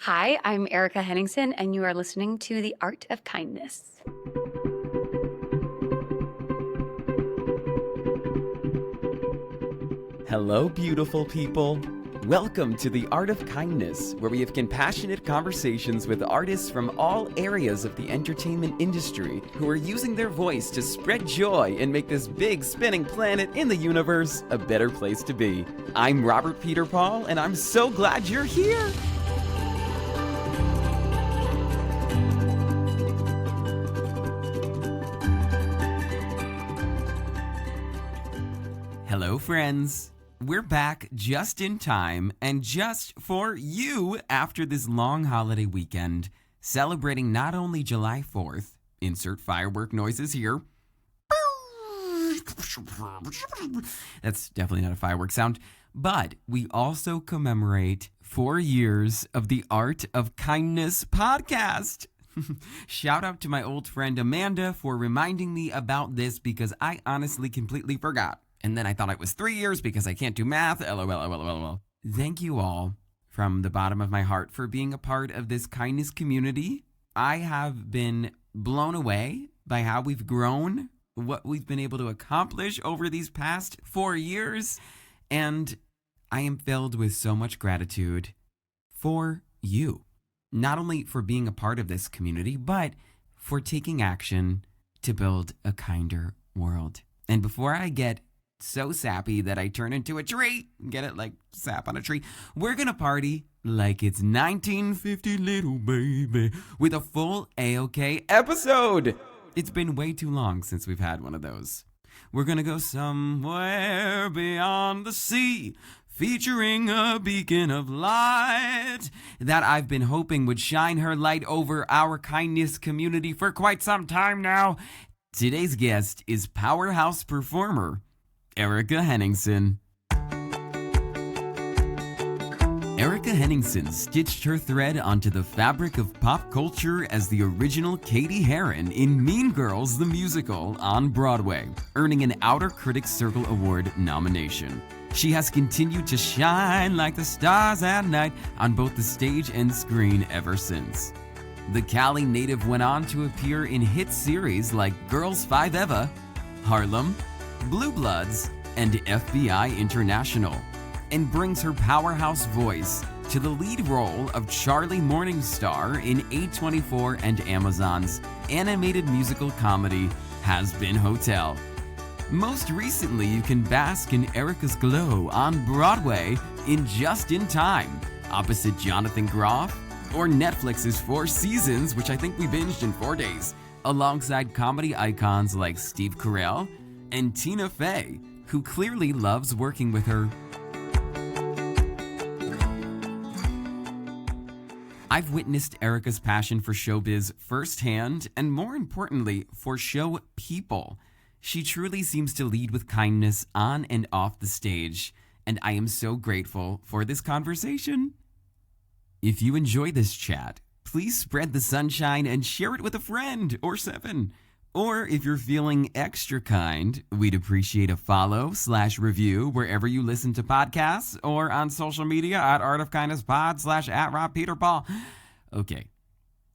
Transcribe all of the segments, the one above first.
Hi, I'm Erika Henningsen, and you are listening to The Art of Kindness. Hello, beautiful people. Welcome to The Art of Kindness, where we have compassionate conversations with artists from all areas of the entertainment industry who are using their voice to spread joy and make this big spinning planet in the universe a better place to be. I'm Robert Peterpaul, and I'm so glad you're here. Hello, friends. We're back just in time and just for you after this long holiday weekend, celebrating not only July 4th, insert firework noises here. That's definitely not a firework sound, but we also commemorate 4 years of the Art of Kindness podcast. Shout out to my old friend Amanda for reminding me about this because I honestly completely forgot. And then I thought it was 3 years because I can't do math. LOL. Thank you all from the bottom of my heart for being a part of this kindness community. I have been blown away by how we've grown, what we've been able to accomplish over these past 4 years. And I am filled with so much gratitude for you. Not only for being a part of this community, but for taking action to build a kinder world. And before I get so sappy that I turn into a tree, get it, like sap on a tree, we're gonna party like it's 1950, little baby, with a full A-OK episode. It's been way too long since we've had one of those. We're gonna go somewhere beyond the sea, featuring a beacon of light that I've been hoping would shine her light over our kindness community for quite some time now. Today's guest is powerhouse performer Erika Henningsen. Erika Henningsen stitched her thread onto the fabric of pop culture as the original Katie Heron in Mean Girls the Musical on Broadway, earning an Outer Critics Circle Award nomination. She has continued to shine like the stars at night on both the stage and screen ever since. The Cali native went on to appear in hit series like Girls 5 Eva, Harlem, Blue Bloods, and FBI International, and brings her powerhouse voice to the lead role of Charlie Morningstar in A24 and Amazon's animated musical comedy Has Been Hotel. Most recently, you can bask in Erika's glow on Broadway in Just in Time, opposite Jonathan Groff, or Netflix's 4 Seasons, which I think we binged in 4 days, alongside comedy icons like Steve Carell and Tina Fey, who clearly loves working with her. I've witnessed Erika's passion for showbiz firsthand, and more importantly, for show people. She truly seems to lead with kindness on and off the stage, and I am so grateful for this conversation. If you enjoy this chat, please spread the sunshine and share it with a friend or 7. Or if you're feeling extra kind, we'd appreciate a follow/review wherever you listen to podcasts or on social media at Art of Kindness Pod / Rob Peterpaul. Okay.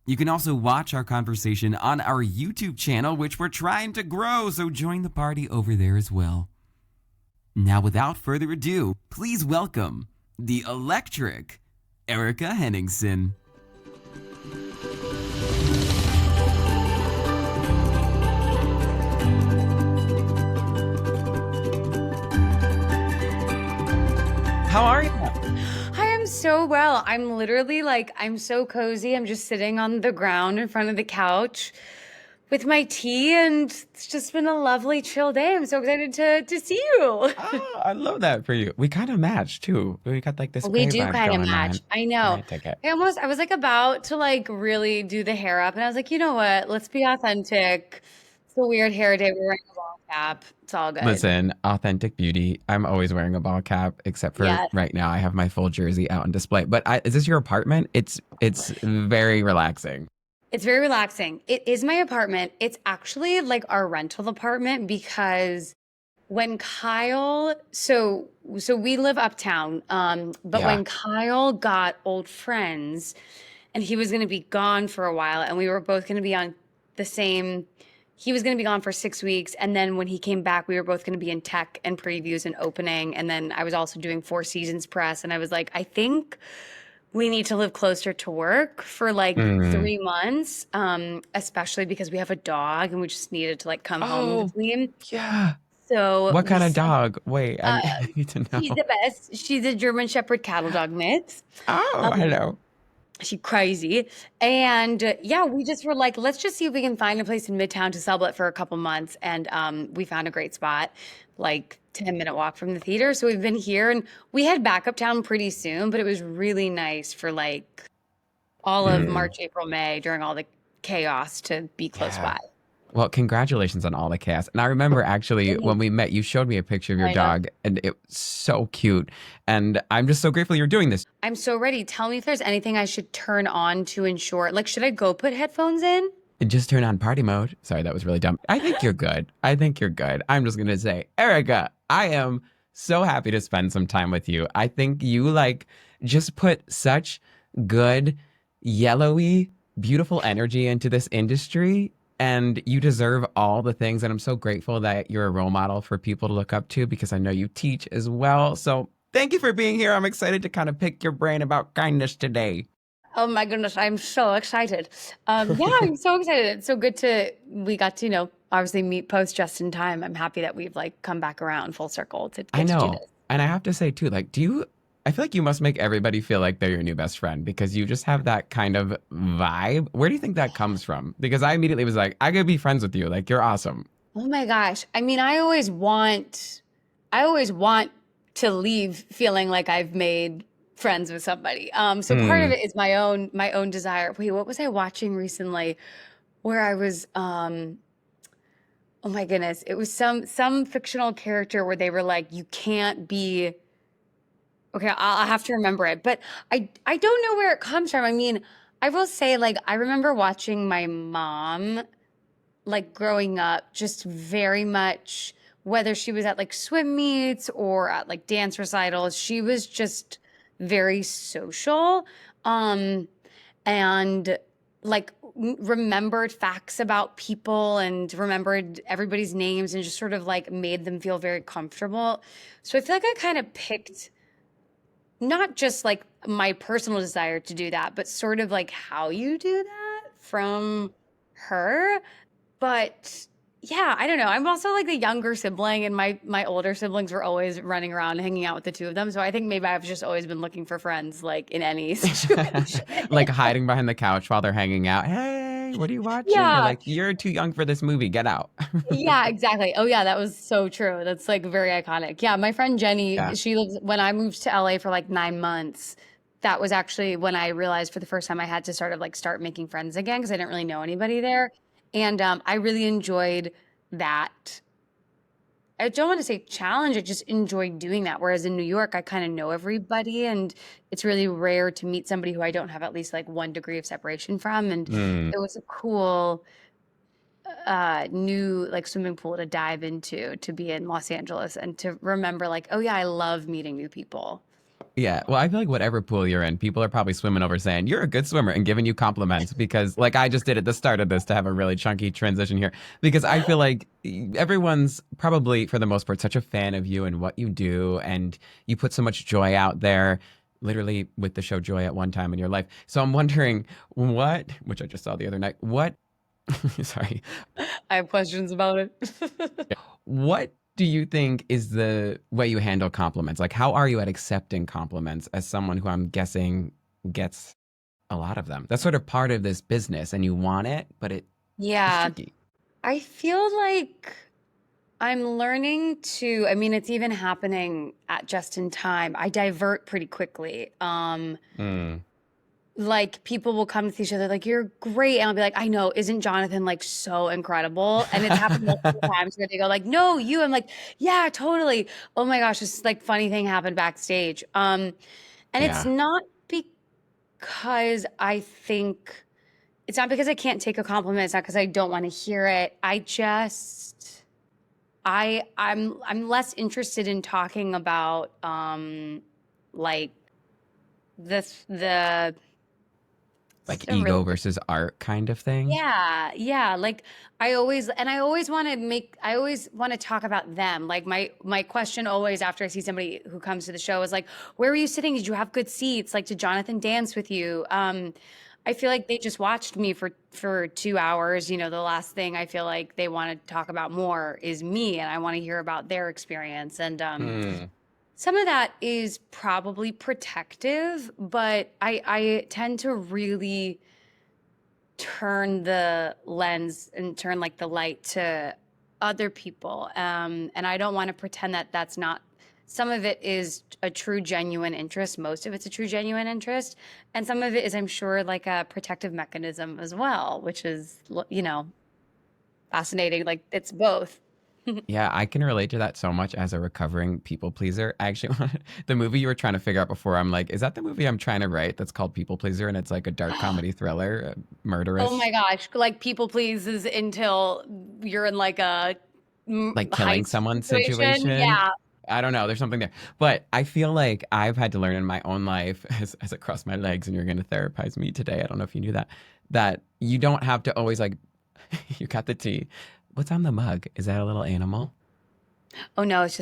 You can also watch our conversation on our YouTube channel, which we're trying to grow, so join the party over there as well. Now, without further ado, please welcome the electric Erika Henningsen. How are you? I am so well. I'm literally I'm so cozy. I'm just sitting on the ground in front of the couch with my tea, and it's just been a lovely, chill day. I'm so excited to see you. Oh, I love that for you. We kind of match too. We got like this We gray do vibe kind of going match. on. I know. I take it. I was about to really do the hair up, and I was like, you know what? Let's be authentic. It's a weird hair day. We're wearing a ball cap. It's all good. Listen, authentic beauty. I'm always wearing a ball cap, except for Yes. right now. I have my full jersey out on display. But is this your apartment? It's very relaxing. It's very relaxing. It is my apartment. It's actually like our rental apartment because when Kyle, so we live uptown, but Yeah. when Kyle got old friends and he was going to be gone for a while and we were both going to be on the same, he was going to be gone for 6 weeks. And then when he came back, we were both going to be in tech and previews and opening. And then I was also doing Four Seasons press. And I was like, I think we need to live closer to work for like Mm. 3 months, especially because we have a dog and we just needed to like come home in Oh, between. yeah. So What we kind of said, dog? Wait, uh, I need to she's know. the best. She's a German Shepherd cattle dog mix. Oh, Um, hello. she crazy. And yeah, we just were like, let's just see if we can find a place in Midtown to sublet for a couple months. And we found a great spot, like 10-minute walk from the theater. So we've been here and we head back uptown pretty soon, but it was really nice for like all of Mm. March, April, May during all the chaos to be close Yeah. by. Well, congratulations on all the cast. And I remember actually when Thanks. we met, you showed me a picture of your I know. dog, and it was so cute. And I'm just so grateful you're doing this. I'm so ready. Tell me if there's anything I should turn on to ensure. Like, should I go put headphones in? Just turn on party mode. Sorry, that was really dumb. I think you're good. I think you're good. I'm just gonna say, Erica, I am so happy to spend some time with you. I think you like just put such good, yellowy, beautiful energy into this industry. And you deserve all the things. And I'm so grateful that you're a role model for people to look up to because I know you teach as well. So thank you for being here. I'm excited to kind of pick your brain about kindness today. Oh my goodness, I'm so excited. Yeah, I'm so excited. It's so good we got to, obviously meet post just in time. I'm happy that we've like come back around full circle to I get to do know. this. And I have to say too, like, I feel like you must make everybody feel like they're your new best friend because you just have that kind of vibe. Where do you think that comes from? Because I immediately was like, I could be friends with you. Like, you're awesome. Oh my gosh. I mean, I always want to leave feeling like I've made friends with somebody. So part of Hmm. it is my own desire. Wait, what was I watching recently where I was oh my goodness, it was some fictional character where they were like, you can't be okay, I'll have to remember it, but I don't know where it comes from. I mean, I will say like I remember watching my mom like growing up, just very much whether she was at like swim meets or at like dance recitals, she was just very social. Um, and like remembered facts about people and remembered everybody's names and just sort of like made them feel very comfortable. So I feel like I kind of picked not just like my personal desire to do that, but sort of like how you do that from her. But yeah, I don't know. I'm also like the younger sibling, and my older siblings were always running around hanging out with the two of them. So I think maybe I've just always been looking for friends, like in any situation. Like hiding behind the couch while they're hanging out. Hey, what are you watching? They're Yeah, like, you're too young for this movie. Get out. yeah, exactly. Oh yeah, that was so true. That's like very iconic. Yeah, my friend Jenny, Yeah. she lives when I moved to LA for like 9 months. That was actually when I realized for the first time I had to start making friends again because I didn't really know anybody there. And I really enjoyed that. I don't want to say challenge, I just enjoyed doing that. Whereas in New York, I kind of know everybody, and it's really rare to meet somebody who I don't have at least like 1 degree of separation from. And Hmm. it was a cool new like swimming pool to dive into to be in Los Angeles and to remember like, oh yeah, I love meeting new people. Yeah, well, I feel like whatever pool you're in, people are probably swimming over saying you're a good swimmer and giving you compliments because, like I just did at the start of this to have a really chunky transition here, because I feel like everyone's probably, for the most part, such a fan of you and what you do, and you put so much joy out there, literally with the show Joy at one time in your life. So I'm wondering which I just saw the other night, sorry, I have questions about it. what do you think is the way you handle compliments? Like, how are you at accepting compliments as someone who I'm guessing gets a lot of them? That's sort of part of this business, and you want it, but it's Yeah, tricky. I feel like I'm learning to, I mean, it's even happening at just in time. I divert pretty quickly. Mm, Like people will come to each other like, you're great. And I'll be like, I know, isn't Jonathan like so incredible? And it's happened multiple times where they go like, no, you. I'm like, yeah, totally. Oh my gosh, this like funny thing happened backstage. And it's yeah. not because I think it's not because I can't take a compliment. It's not because I don't want to hear it. I just I'm less interested in talking about like the Like a really ego versus art kind of thing. yeah, like I always want to talk about them. Like my question always after I see somebody who comes to the show is like, where were you sitting? Did you have good seats? Like, did Jonathan dance with you? I feel like they just watched me for 2 hours. You know, the last thing I feel like they want to talk about more is me, and I want to hear about their experience. And Hmm. some of that is probably protective, but I tend to really turn the lens and turn like the light to other people. And I don't want to pretend that that's not, some of it is a true, genuine interest. Most of it's a true, genuine interest. And some of it is, I'm sure, like a protective mechanism as well, which is, fascinating. Like it's both. Yeah, I can relate to that so much as a recovering people pleaser. I actually wanted the movie you were trying to figure out before. I'm like, is that the movie I'm trying to write that's called People Pleaser? And it's like a dark comedy thriller, Oh my murderous, gosh. Like people pleases until you're in like a like killing heist someone situation. situation. Yeah. I don't know. There's something there. But I feel like I've had to learn in my own life as I cross my legs and you're going to therapize me today. I don't know if you knew that, that you don't have to always like, you got the tea. What's on the mug? Is that a little animal? Oh no, it's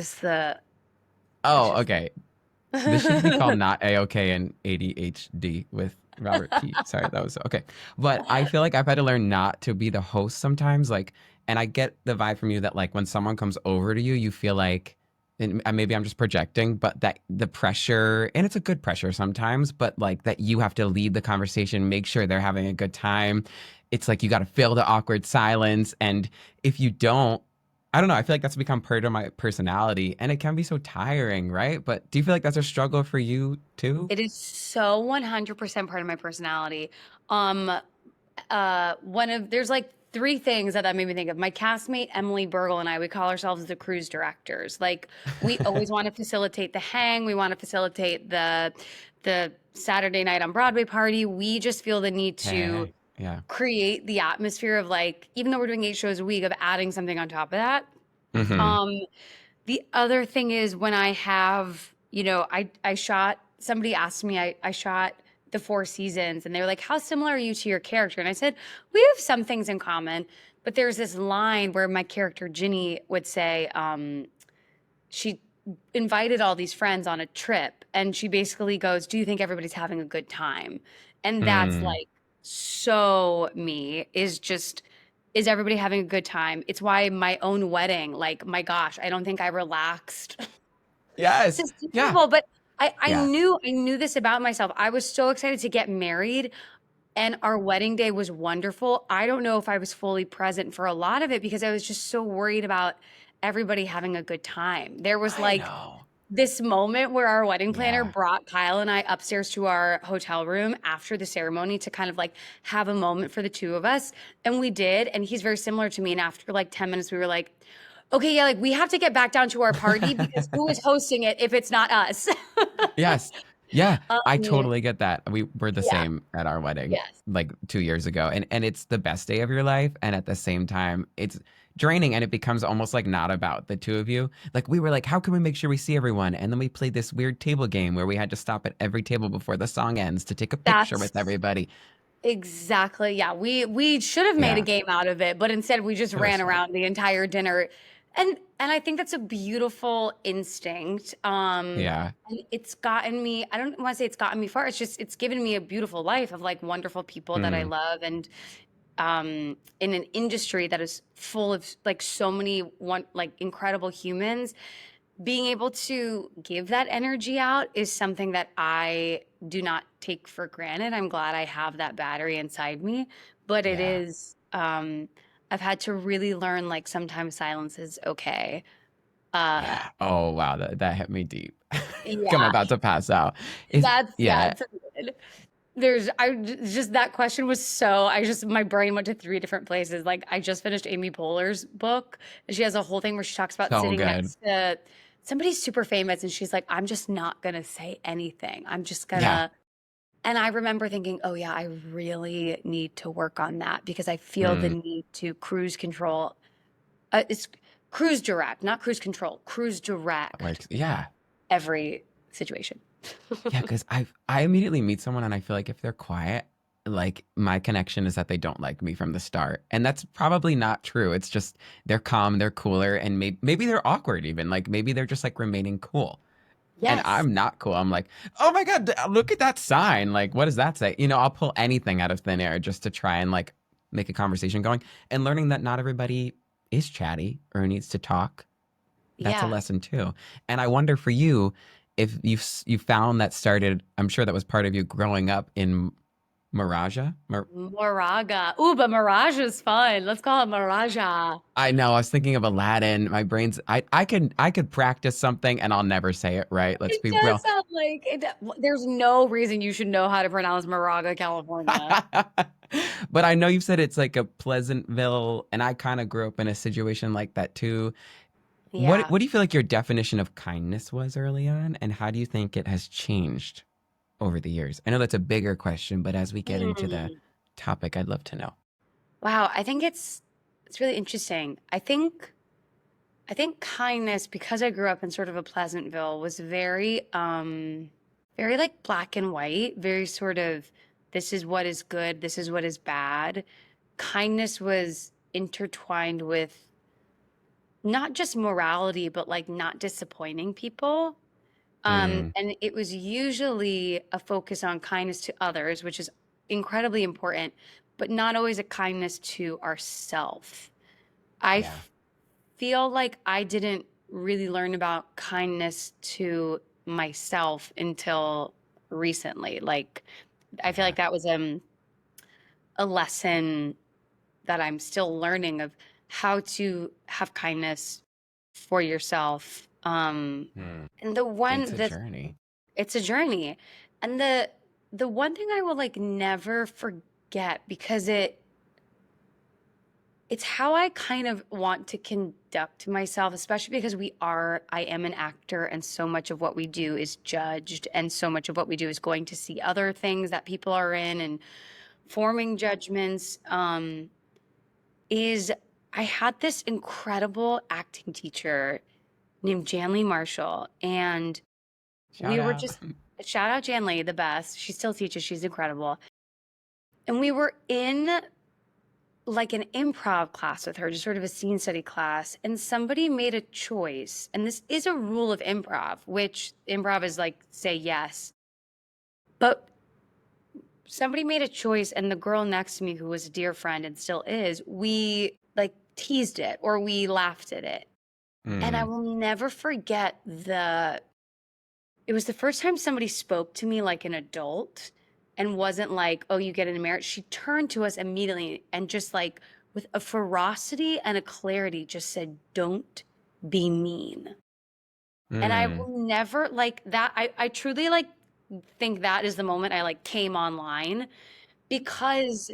Oh, just okay. This should be called Not A-OK and ADHD with Robert P. Sorry, that was okay. But I feel like I've had to learn not to be the host sometimes. Like, and I get the vibe from you that like when someone comes over to you, you feel like, and maybe I'm just projecting, but that the pressure, and it's a good pressure sometimes, but like that you have to lead the conversation, make sure they're having a good time. It's like you got to fill the awkward silence. And if you don't, I don't know. I feel like that's become part of my personality and it can be so tiring, right? But do you feel like that's a struggle for you too? It is so 100% part of my personality. Um, there's like three things that made me think of. My castmate Emily Burgle and I, we call ourselves the cruise directors. Like we always want to facilitate the hang. We want to facilitate the Saturday night on Broadway party. We just feel the need to Hey, yeah. create the atmosphere of like, even though we're doing 8 shows a week, of adding something on top of that. Mm-hmm. Um, the other thing is when I have, I shot, somebody asked me, I shot the Four Seasons and they were like, how similar are you to your character? And I said, we have some things in common, but there's this line where my character Ginny would say, she invited all these friends on a trip and she basically goes, do you think everybody's having a good time? And that's Mm. like so me, is everybody having a good time? It's why my own wedding, like my gosh, I don't think I relaxed. Yes. It's Yeah. terrible, but Yeah. I knew this about myself. I was so excited to get married and our wedding day was wonderful. I don't know if I was fully present for a lot of it because I was just so worried about everybody having a good time. There was I like know. this moment where our wedding planner Yeah. brought Kyle and I upstairs to our hotel room after the ceremony to kind of like have a moment for the two of us. And we did. And he's very similar to me. And after like 10 minutes, we were like, okay, yeah, like we have to get back down to our party because who is hosting it if it's not us? Yes. Yeah. I um, totally get that. We were the yeah, same at our wedding yes. like 2 years ago. And it's the best day of your life. And at the same time, it's draining and it becomes almost like not about the two of you. Like we were like, how can we make sure we see everyone? And then we played this weird table game where we had to stop at every table before the song ends to take a picture with That's everybody. exactly. Yeah, we should have made a Yeah. game out of it, but instead we just It was ran fun. around the entire dinner. And I think that's a beautiful instinct. Yeah. And it's gotten me, I don't want to say it's gotten me far. It's given me a beautiful life of like wonderful people that I Mm. love and in an industry that is full of like so many like incredible humans. Being able to give that energy out is something that I do not take for granted. I'm glad I have that battery inside me, but it Yeah. is, I've had to really learn like sometimes silence is okay. Uh, Yeah. Oh wow, that hit me deep. Like I'm yeah, about to pass out. Is yeah, yeah. it's good. Just that question was my brain went to three different places. Like I just finished Amy Poehler's book and she has a whole thing where she talks about So sitting good. next to somebody super famous and she's like, I'm just not gonna say anything. I'm just Yeah. gonna, and I remember thinking, oh yeah, I really need to work on that because I feel the Mm. need to cruise control. It's cruise direct, not cruise control, cruise direct Like, yeah. every situation. Yeah, because I immediately meet someone and I feel like if they're quiet, like my connection is that they don't like me from the start. And that's probably not true. It's just they're calm, they're cooler, and maybe they're awkward even. Like maybe they're just like remaining cool. And Yes. I'm not cool. I'm like, oh my God, look at that sign. Like, what does that say? You know, I'll pull anything out of thin air just to try and like make a conversation going. And learning that not everybody is chatty or needs to talk. That's a Yeah. lesson too. And I wonder for you if you found that started. I'm sure that was part of you growing up in Maraja. Moraga. Ooh, but Mirage is fun. Let's call it Miraja. I know. I was thinking of Aladdin. My brain's. I could practice something and I'll never say it right. Let's It be does real. sound like it. There's no reason you should know how to pronounce Moraga, California. But I know you've said it's like a Pleasantville, and I kind of grew up in a situation like that too. What Yeah. what do you feel like your definition of kindness was early on, and how do you think it has changed over the years? I know that's a bigger question, but as we get into the Hmm. topic, I'd love to know. Wow, I think it's really interesting. I think kindness, because I grew up in sort of a Pleasantville, was very like black and white, very sort of this is what is good, this is what is bad. Kindness was intertwined with not just morality, but like not disappointing people. Mm, And it was usually a focus on kindness to others, which is incredibly important, but not always a kindness to ourself. I yeah. feel like I didn't really learn about kindness to myself until recently. Like, I feel Yeah. like that was a lesson that I'm still learning of how to have kindness for yourself. Mm. And the It's one a that journey. it's a journey. And the one thing I will like never forget, because it's how I kind of want to conduct myself, especially because I am an actor, and so much of what we do is judged, and so much of what we do is going to see other things that people are in and forming judgments. Is I had this incredible acting teacher named Janley Marshall, and Shout we were out. just shout out Janley, the best. She still teaches, she's incredible. And we were in like an improv class with her, just sort of a scene study class, and somebody made a choice. And this is a rule of improv, which improv is like say yes. But somebody made a choice, and the girl next to me, who was a dear friend and still is, we like teased it or we laughed at it. And I Mm. will never forget it was the first time somebody spoke to me like an adult and wasn't like, oh, you get an merit. She turned to us immediately and just like with a ferocity and a clarity just said, don't be mean. And I Mm. will never like that. I truly like think that is the moment I like came online because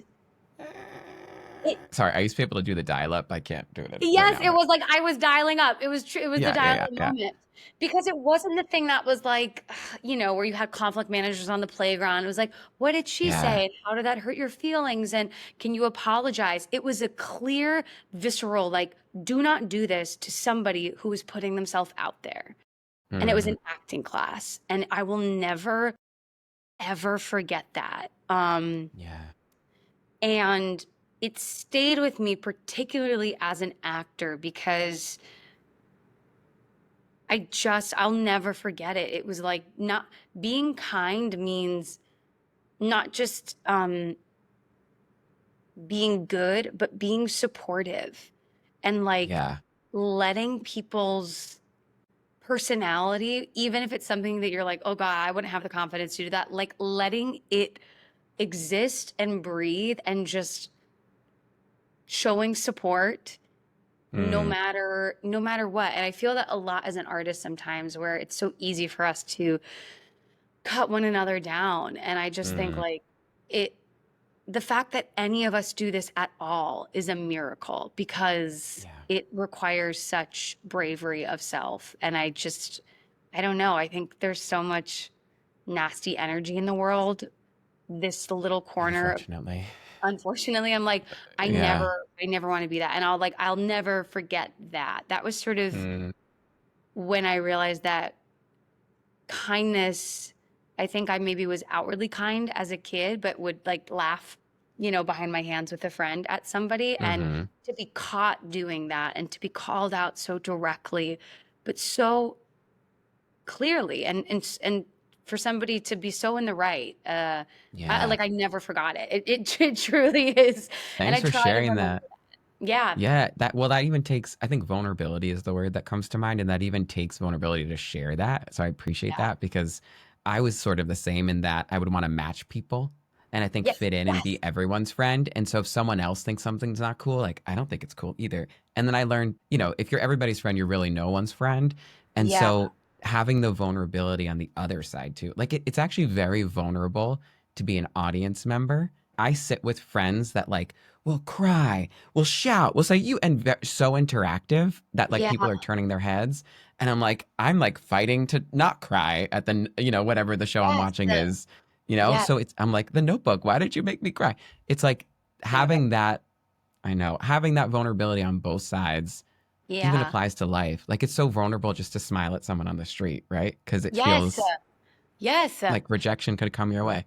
it, Sorry, I used to be able to do the dial up. I can't do it right yes, now. it was like I was dialing up. It was true. It was the Yeah, yeah, dial yeah, up yeah. moment because it wasn't the thing that was like, where you had conflict managers on the playground. It was like, what did she Yeah. say? And how did that hurt your feelings? And can you apologize? It was a clear, visceral, like, do not do this to somebody who is putting themselves out there. And it was Mm. an acting class. And I will never, ever forget that. Yeah. And it stayed with me, particularly as an actor, because I'll never forget it. It was like not being kind means not just being good, but being supportive and like Yeah. letting people's personality, even if it's something that you're like, oh God, I wouldn't have the confidence to do that, like letting it exist and breathe and just showing support Mm. no matter what. And I feel that a lot as an artist sometimes, where it's so easy for us to cut one another down. And I just think Mm. like it the fact that any of us do this at all is a miracle, because Yeah. it requires such bravery of self. And I don't know, I think there's so much nasty energy in the world. This little corner Unfortunately. unfortunately, I'm like, Yeah. I never want to be that. And I'll never forget that. That was sort of Mm, when I realized that kindness, I think I maybe was outwardly kind as a kid, but would like laugh, behind my hands with a friend at somebody. And mm-hmm. to be caught doing that and to be called out so directly, but so clearly, and for somebody to be so in the right, Yeah. I never forgot it. It truly is. And Thanks I for try to sharing remember that. that. Yeah. Yeah, that even takes, I think vulnerability is the word that comes to mind, and that even takes vulnerability to share that. So I appreciate Yeah. that because I was sort of the same in that I would want to match people and I think Yes. fit in and Yes. be everyone's friend. And so if someone else thinks something's not cool, like I don't think it's cool either. And then I learned, if you're everybody's friend, you're really no one's friend. And Yeah. so having the vulnerability on the other side too, like it's actually very vulnerable to be an audience member. I sit with friends that like will cry, will shout, will say you, and so interactive that like Yeah. people are turning their heads. And I'm like fighting to not cry at the, whatever the show I'm Yes. watching is, Yes. so I'm like, The Notebook, why did you make me cry? It's like I love it. having that, I know, having that vulnerability on both sides even Yeah. applies to life. Like it's so vulnerable just to smile at someone on the street, right? Because it Yes. feels Yes. like rejection could come your way.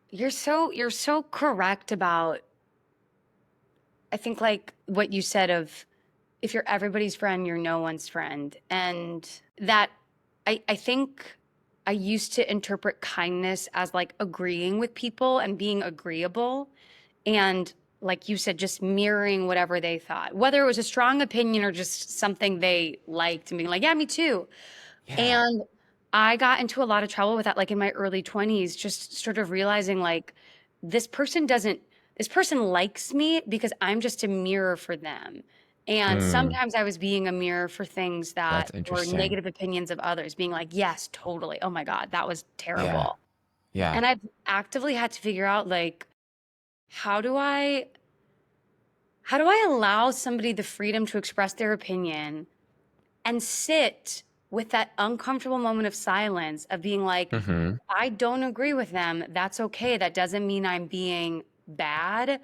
You're so correct about, I think, like what you said of, if you're everybody's friend, you're no one's friend. And that, I think I used to interpret kindness as like agreeing with people and being agreeable. And like you said, just mirroring whatever they thought, whether it was a strong opinion or just something they liked and being like, yeah, me too. Yeah. And I got into a lot of trouble with that, like in my early 20s, just sort of realizing like this person doesn't, this person likes me because I'm just a mirror for them. And Mm, sometimes I was being a mirror for things that that's were interesting. negative opinions of others, being like, yes, totally. Oh my God, that was Yeah. terrible. Yeah. And I've actively had to figure out like, how do I how do I allow somebody the freedom to express their opinion and sit with that uncomfortable moment of silence of being like, Hmm. I don't agree with them. That's okay. That doesn't mean I'm being bad.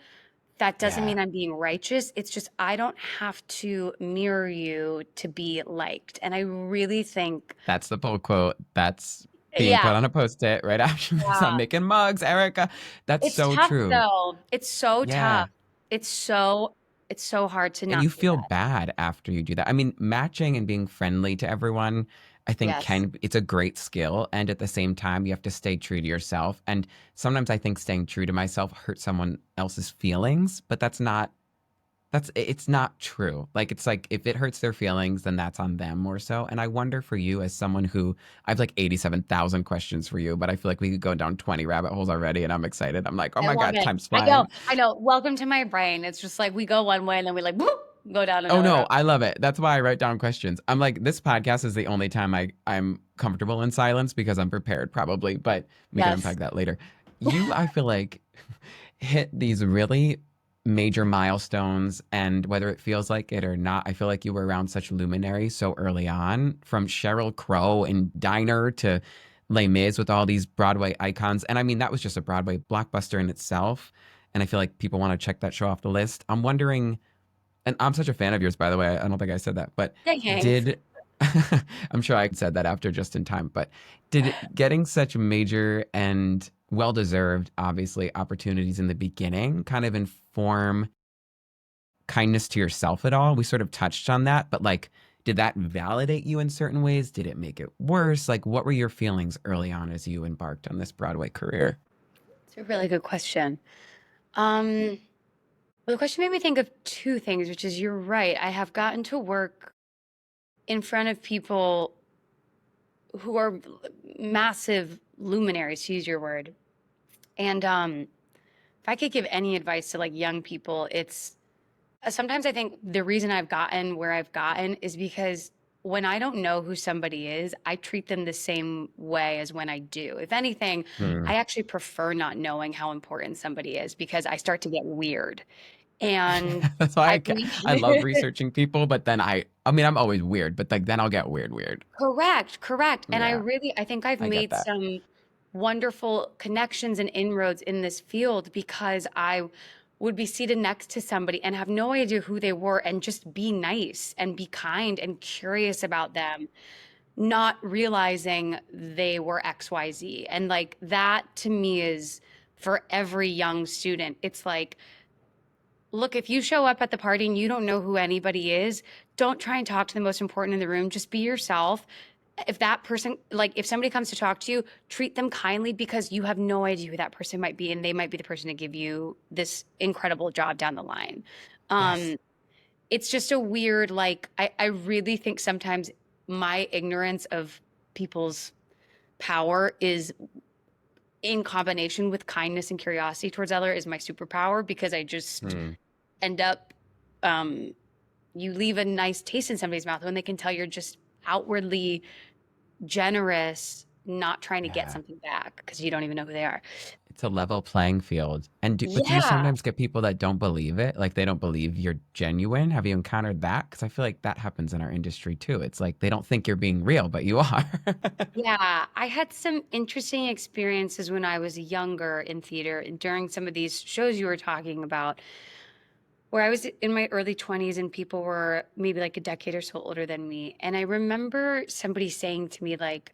That doesn't Yeah. mean I'm being righteous. It's just I don't have to mirror you to be liked. And I really think, That's the pull quote. That's being yeah, put on a post-it right after this. I'm yeah. making mugs, Erica. That's It's so tough true. though. It's so tough. Yeah. It's so it's so hard to And not you do feel that. bad after you do that. I mean, matching and being friendly to everyone, I think Yes. it's a great skill. And at the same time, you have to stay true to yourself. And sometimes I think staying true to myself hurts someone else's feelings, but it's not true. Like it's like if it hurts their feelings, then that's on them more so. And I wonder for you as someone who I have like 87,000 questions for you, but I feel like we could go down 20 rabbit holes already and I'm excited. I'm like, "Oh I my love God, it. time's I know. flying." I know. Welcome to my brain. It's just like we go one way and then we like whoop, go down Oh another no, road. I love it. That's why I write down questions. I'm like, this podcast is the only time I'm comfortable in silence because I'm prepared probably, but we can Yes. unpack that later. I feel like hit these really major milestones, and whether it feels like it or not, I feel like you were around such luminaries so early on, from Sheryl Crow in Diner to Les Mis with all these Broadway icons. And I mean, that was just a Broadway blockbuster in itself. And I feel like people want to check that show off the list. I'm wondering, and I'm such a fan of yours, by the way. I don't think I said that, but Thanks. did I'm sure I said that after just in time, but did getting such major and well deserved, obviously, opportunities in the beginning kind of inform kindness to yourself at all? We sort of touched on that, but like, did that validate you in certain ways? Did it make it worse? Like, what were your feelings early on as you embarked on this Broadway career? It's a really good question. Um, well, the question made me think of two things, which is you're right. I have gotten to work in front of people who are massive luminaries, to use your word. And if I could give any advice to like young people, it's sometimes I think the reason I've gotten where I've gotten is because when I don't know who somebody is, I treat them the same way as when I do. If anything, Hmm. I actually prefer not knowing how important somebody is because I start to get weird. And That's why I've made I love researching people, but then I mean, I'm always weird, but like then I'll get weird. correct, correct. And Yeah, I think I've I get made that. some wonderful connections and inroads in this field because I would be seated next to somebody and have no idea who they were and just be nice and be kind and curious about them, not realizing they were XYZ. And like that to me is for every young student. It's like, look, if you show up at the party and you don't know who anybody is, don't try and talk to the most important in the room. Just be yourself. If that person, like if somebody comes to talk to you, treat them kindly because you have no idea who that person might be, and they might be the person to give you this incredible job down the line. Yes. It's just a weird, like, I really think sometimes my ignorance of people's power is in combination with kindness and curiosity towards other is my superpower because I just end up you leave a nice taste in somebody's mouth when they can tell you're just outwardly generous, not trying to get Yeah. something back because you don't even know who they are. It's a level playing field. But do you Yeah. sometimes get people that don't believe it? Like they don't believe you're genuine? Have you encountered that? Because I feel like that happens in our industry too. It's like they don't think you're being real, but you are. Yeah, I had some interesting experiences when I was younger in theater and during some of these shows you were talking about, where I was in my early 20s and people were maybe like a decade or so older than me. And I remember somebody saying to me, like,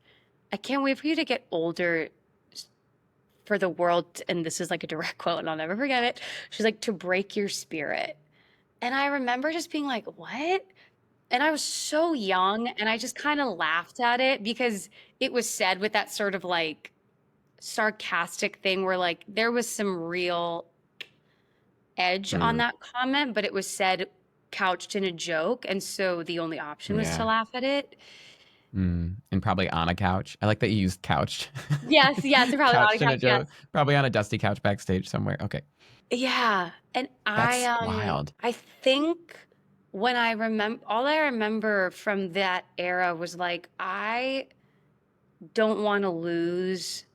I can't wait for you to get older for the world. And this is like a direct quote, and I'll never forget it. She's like, to break your spirit. And I remember just being like, what? And I was so young and I just kind of laughed at it because it was said with that sort of like sarcastic thing where like there was some real edge on Mm, that comment, but it was said couched in a joke. And so the only option was to yeah. laugh at it. And probably on a couch. I like that you used couched. Yes, yes, probably on a Couched in a couch. Yes. joke. Probably on a dusty couch backstage somewhere. Okay. Yeah. And That's wild. I think when I remember all I remember from that era was like I don't want to lose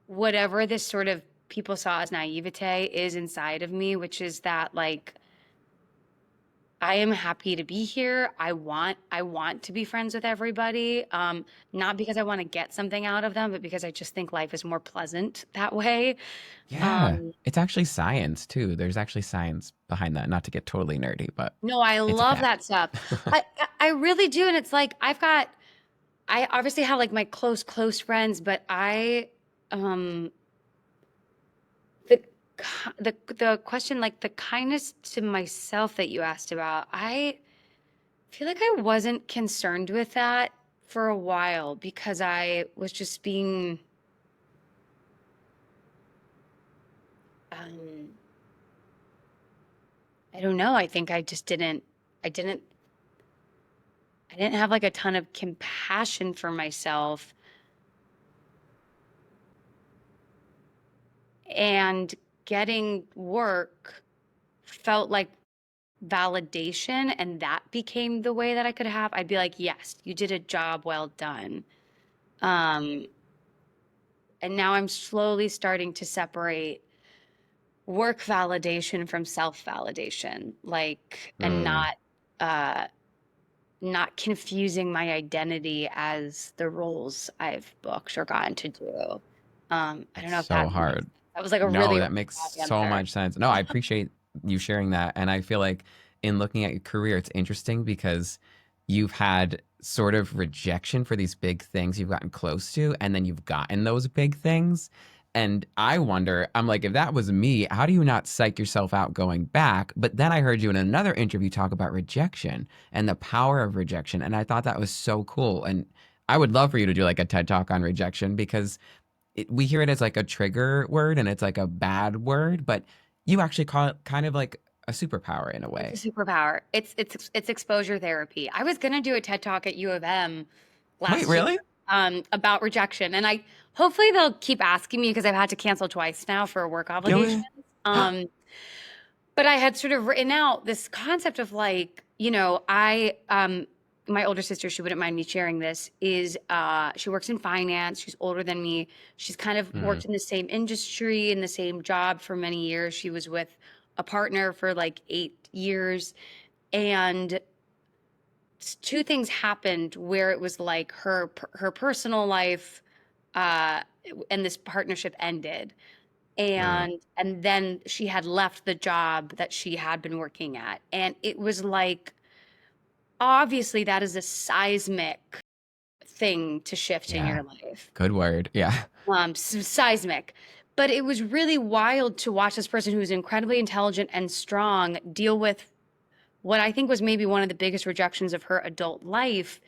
whatever this sort of people saw as naivete is inside of me, which is that like I am happy to be here. I want to be friends with everybody. Not because I want to get something out of them, but because I just think life is more pleasant that way. Yeah. Um, It's actually science too. There's actually science behind that. Not to get totally nerdy, but no, I it's a love that fact. stuff. I really do. And it's like I obviously have like my close friends, but um the the question like the kindness to myself that you asked about, I feel like I wasn't concerned with that for a while because I was just being um I don't know, I think I just I didn't I didn't have like a ton of compassion for myself, and getting work felt like validation, and that became the way that I could have. I'd be like, yes, you did a job well done. Um, and now I'm slowly starting to separate work validation from self validation, like, and Mm, uh, not confusing my identity as the roles I've booked or gotten to do. I don't it's know if so that makes, hard. that was like a No, really that makes rough so answer. much sense. No, I appreciate you sharing that. And I feel like in looking at your career, it's interesting because you've had sort of rejection for these big things you've gotten close to, and then you've gotten those big things. And I wonder, I'm like, if that was me, how do you not psych yourself out going back? But then I heard you in another interview talk about rejection and the power of rejection. And I thought that was so cool. And I would love for you to do like a TED talk on rejection because we hear it as like a trigger word and it's like a bad word, but you actually call it kind of like a superpower in a way. It's a superpower. It's exposure therapy. I was gonna do a TED talk at U of M Wait, last year really? about rejection, and I hopefully they'll keep asking me because I've had to cancel twice now for work Go obligations. ahead. Um, but I had sort of written out this concept of like, I my older sister, she wouldn't mind me sharing this, is she works in finance. She's older than me. She's kind of Mm, worked in the same industry, in the same job for many years. She was with a partner for like 8 years. And two things happened where it was like her personal life uh, and this partnership ended. And then she had left the job that she had been working at. And it was like, obviously, that is a seismic thing to shift in Yeah. your life. Good word. Yeah. Seismic. But it was really wild to watch this person who's incredibly intelligent and strong deal with what I think was maybe one of the biggest rejections of her adult life.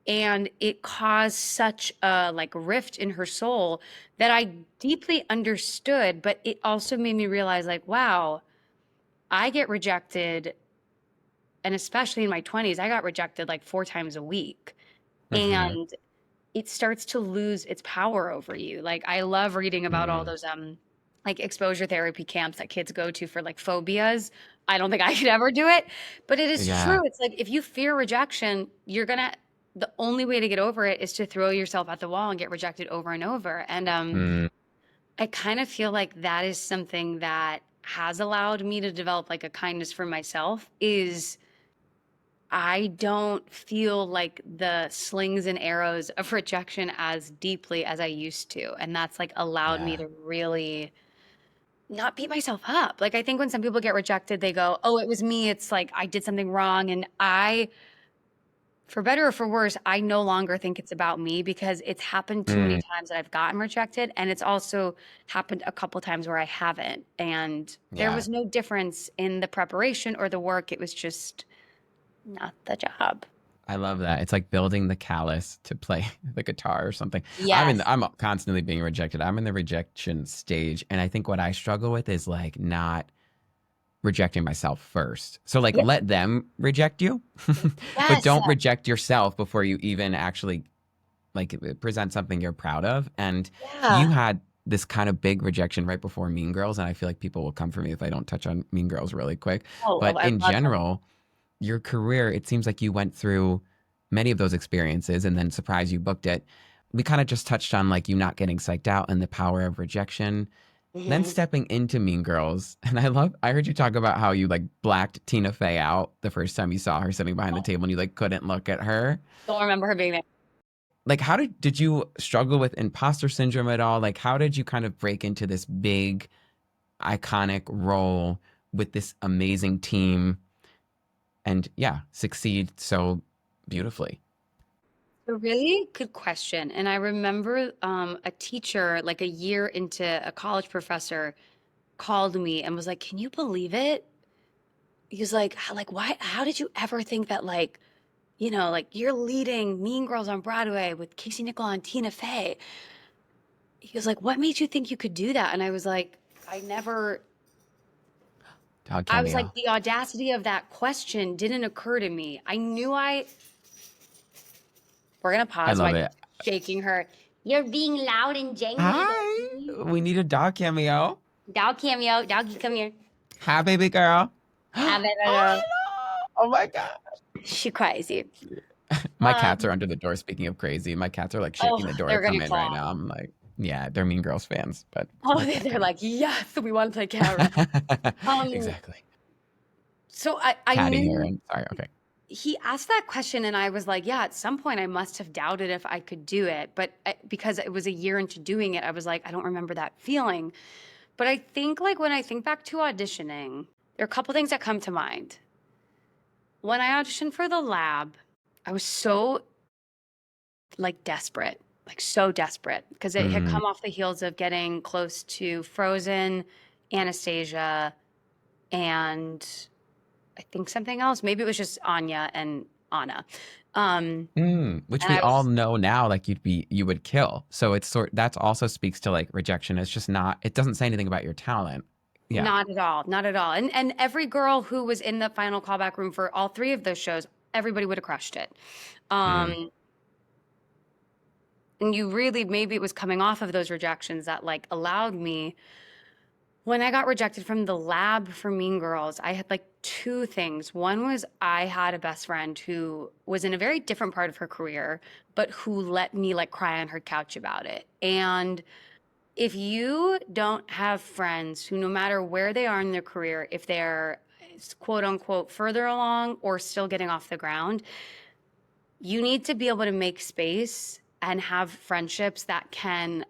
And it caused such a like rift in her soul that I deeply understood, but it also made me realize like, wow, I get rejected, and especially in my 20s, I got rejected like 4 times a week. Hmm. And it starts to lose its power over you. Like I love reading about all Mm. those like exposure therapy camps that kids go to for like phobias. I don't think I could ever do it, but it is Yeah. true. It's like if you fear rejection, the only way to get over it is to throw yourself at the wall and get rejected over and over. And Mm. I kind of feel like that is something that has allowed me to develop like a kindness for myself is I don't feel like the slings and arrows of rejection as deeply as I used to. And that's like allowed me Yeah. to really not beat myself up. Like I think when some people get rejected, they go, "Oh, it was me. It's like I did something wrong." And for better or for worse, I no longer think it's about me because it's happened too many Mm. times that I've gotten rejected. And it's also happened a couple times where I haven't. And there Yeah. was no difference in the preparation or the work. It was just not the job. I love that. It's like building the callus to play the guitar or something. Yes. I'm constantly being rejected. I'm in the rejection stage, and I think what I struggle with is like not rejecting myself first. So like Yeah. let them reject you, but Yes. don't reject yourself before you even actually like present something you're proud of. And you Yeah. had this kind of big rejection right before Mean Girls, and I feel like people will come for me if I don't touch on Mean Girls really quick. Oh, But I in love them. general, your career, it seems like you went through many of those experiences and then surprise you booked it. We kind of just touched on like you not getting psyched out and the power of rejection, then Mhm. stepping into Mean Girls. And I heard you talk about how you like blacked Tina Fey out the first time you saw her sitting behind the table and you like couldn't look at her. Don't remember her being there. Like, how did you struggle with imposter syndrome at all? Like, how did you kind of break into this big, iconic role with this amazing team and yeah, succeed so beautifully? A really good question. And I remember a teacher, like a year into a college professor, called me and was like, "Can you believe it?" He was like, why, how did you ever think that like you're leading Mean Girls on Broadway with Casey Nicholaw and Tina Fey?" He was like, "What made you think you could do that?" And I was like, I never Dog I was like, cameo. the audacity of that question didn't occur to me. I knew we're gonna I pause. My love it. dog's shaking her. You're being loud and jangly there, Hi. Kitty. We need a dog cameo. Dog cameo. Doggy, come here. Hi, baby girl. Have Oh, it. hello. Oh my God. She crazy. My cats Um, are under the door. Speaking of crazy, my cats are like oh, shaking the door to they're come gonna in claw. right now. I'm like, yeah, they're Mean Girls fans, but Oh, it's they're okay. like, yes, we want to play Carrie. Um, Exactly. so I Catty knew hearing. Sorry. Okay. he asked that question, and I was like, yeah, at some point I must have doubted if I could do it, but because it was a year into doing it, I was like, I don't remember that feeling. But I think like when I think back to auditioning, there are a couple things that come to mind. When I auditioned for the lab, I was so like desperate, like so desperate because it had Mm, come off the heels of getting close to Frozen, Anastasia, and I think something else. Maybe it was just Anya and Anna. which And we I all was know now, like you would kill. So it's that's also speaks to like rejection. It's just not, it doesn't say anything about your talent. Yeah. not at all, not at all. And every girl who was in the final callback room for all three of those shows, everybody would have crushed it. Mm, Um, and you really maybe it was coming off of those rejections that like allowed me when I got rejected from the lab for Mean Girls, I had like two things. One was I had a best friend who was in a very different part of her career, but who let me like cry on her couch about it. And if you don't have friends who, no matter where they are in their career, if they're quote unquote further along or still getting off the ground, you need to be able to make space and have friendships that can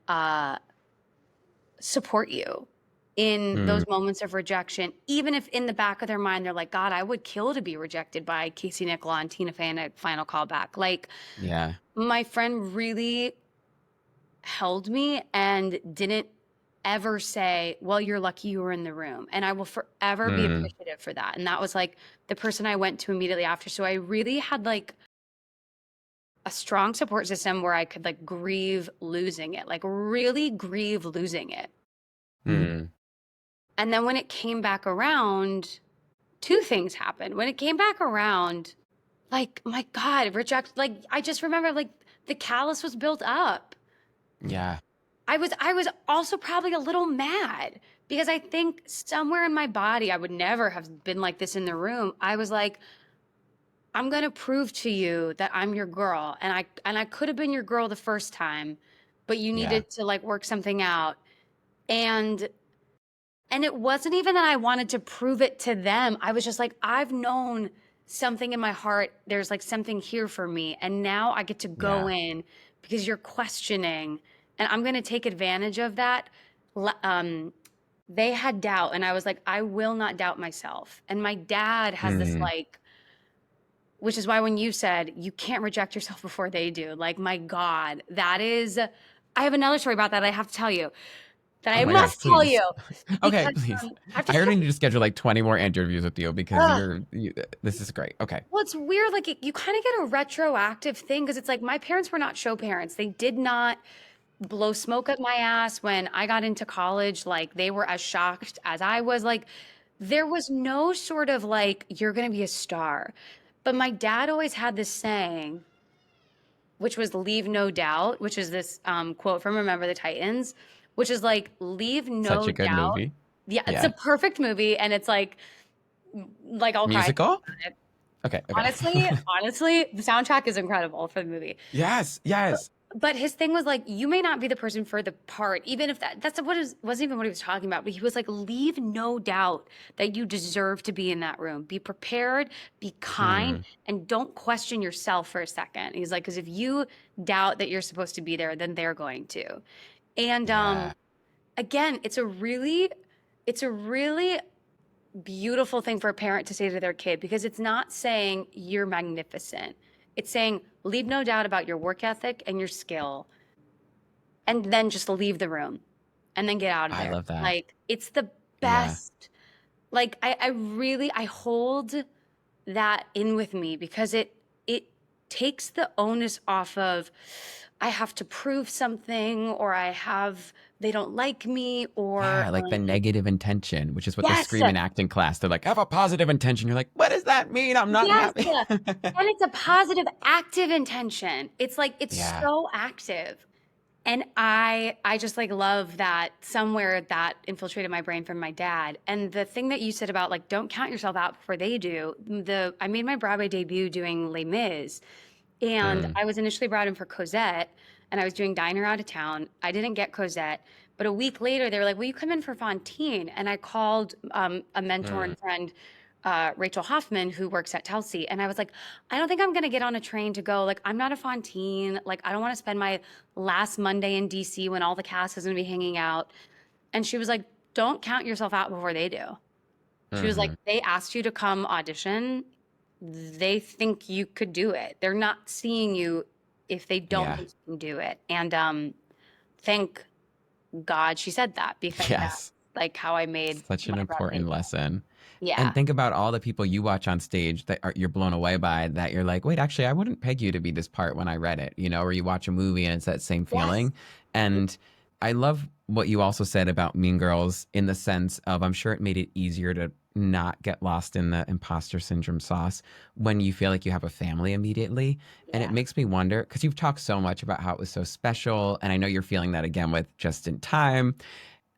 support you in those moments of rejection, even if in the back of their mind they're like, God, I would kill to be rejected by Casey Nicola and Tina Fey in a final callback. Like, Yeah. my friend really held me and didn't ever say, well, you're lucky you were in the room. And I will forever be appreciative for that. And that was like the person I went to immediately after. So I really had like a strong support system where I could like grieve losing it, like really grieve losing it. And then when it came back around, two things happened. When it came back around, like, my God, like, I just remember like the callus was built up. Yeah. I was also probably a little mad because I think somewhere in my body, I would never have been like this in the room. I was like, I'm going to prove to you that I'm your girl. And I could have been your girl the first time, but you needed to like work something out. And it wasn't even that I wanted to prove it to them. I was just like, I've known something in my heart. There's like something here for me. And now I get to go in because you're questioning. And I'm going to take advantage of that. They had doubt. And I was like, I will not doubt myself. And my dad has this like, which is why when you said you can't reject yourself before they do, like, my God, that is, I have another story about that I have to tell you. That I must tell you. Okay, Because, please. I have to I already tell need to schedule like 20 more interviews with you because this is great. Okay. well, it's weird. Like, you kind of get a retroactive thing because it's like my parents were not show parents. They did not blow smoke up my ass when I got into college. Like, they were as shocked as I was. Like, there was no sort of like, you're going to be a star. But my dad always had this saying, which was leave no doubt, which is this quote from Remember the Titans, which is like, leave no Such a good doubt. movie. Yeah, it's a perfect movie. And it's like I'll cry Musical? about it. Okay. Honestly, the soundtrack is incredible for the movie. Yes. But his thing was like, you may not be the person for the part, even if wasn't even what he was talking about. But he was like, leave no doubt that you deserve to be in that room. Be prepared, be kind, and don't question yourself for a second. He's like, because if you doubt that you're supposed to be there, then they're going to. And again, it's a really beautiful thing for a parent to say to their kid, because it's not saying you're magnificent. It's saying leave no doubt about your work ethic and your skill, and then just leave the room and then get out of there. I love that. Like, it's the best. Like, I hold that in with me because it takes the onus off of I have to prove something, or they don't like me, or like the negative intention, which is what they Yes. scream in acting class. They're like, have a positive intention. You're like, what does that mean? I'm not happy. And it's a positive, active intention. It's like, it's so active. And I just like love that somewhere that infiltrated my brain from my dad. And the thing that you said about like, don't count yourself out before they do. I made my Broadway debut doing Les Mis, and I was initially brought in for Cosette, and I was doing Diner Out of Town. I didn't get Cosette, but a week later they were like, will you come in for Fantine? And I called a mentor and friend, Rachel Hoffman, who works at Telsey. And I was like, I don't think I'm going to get on a train to go. Like, I'm not a Fantine. Like, I don't want to spend my last Monday in DC when all the cast is going to be hanging out. And she was like, don't count yourself out before they do. She was like, they asked you to come audition. They think you could do it. They're not seeing you if they don't think you can do it. And thank God she said that, because that's like how I made such an important lesson. Yeah. And think about all the people you watch on stage that you're blown away by, that you're like, wait, actually, I wouldn't peg you to be this part when I read it, or you watch a movie and it's that same feeling. And I love what you also said about Mean Girls, in the sense of, I'm sure it made it easier to not get lost in the imposter syndrome sauce when you feel like you have a family immediately. And it makes me wonder, because you've talked so much about how it was so special, and I know you're feeling that again with Just in Time.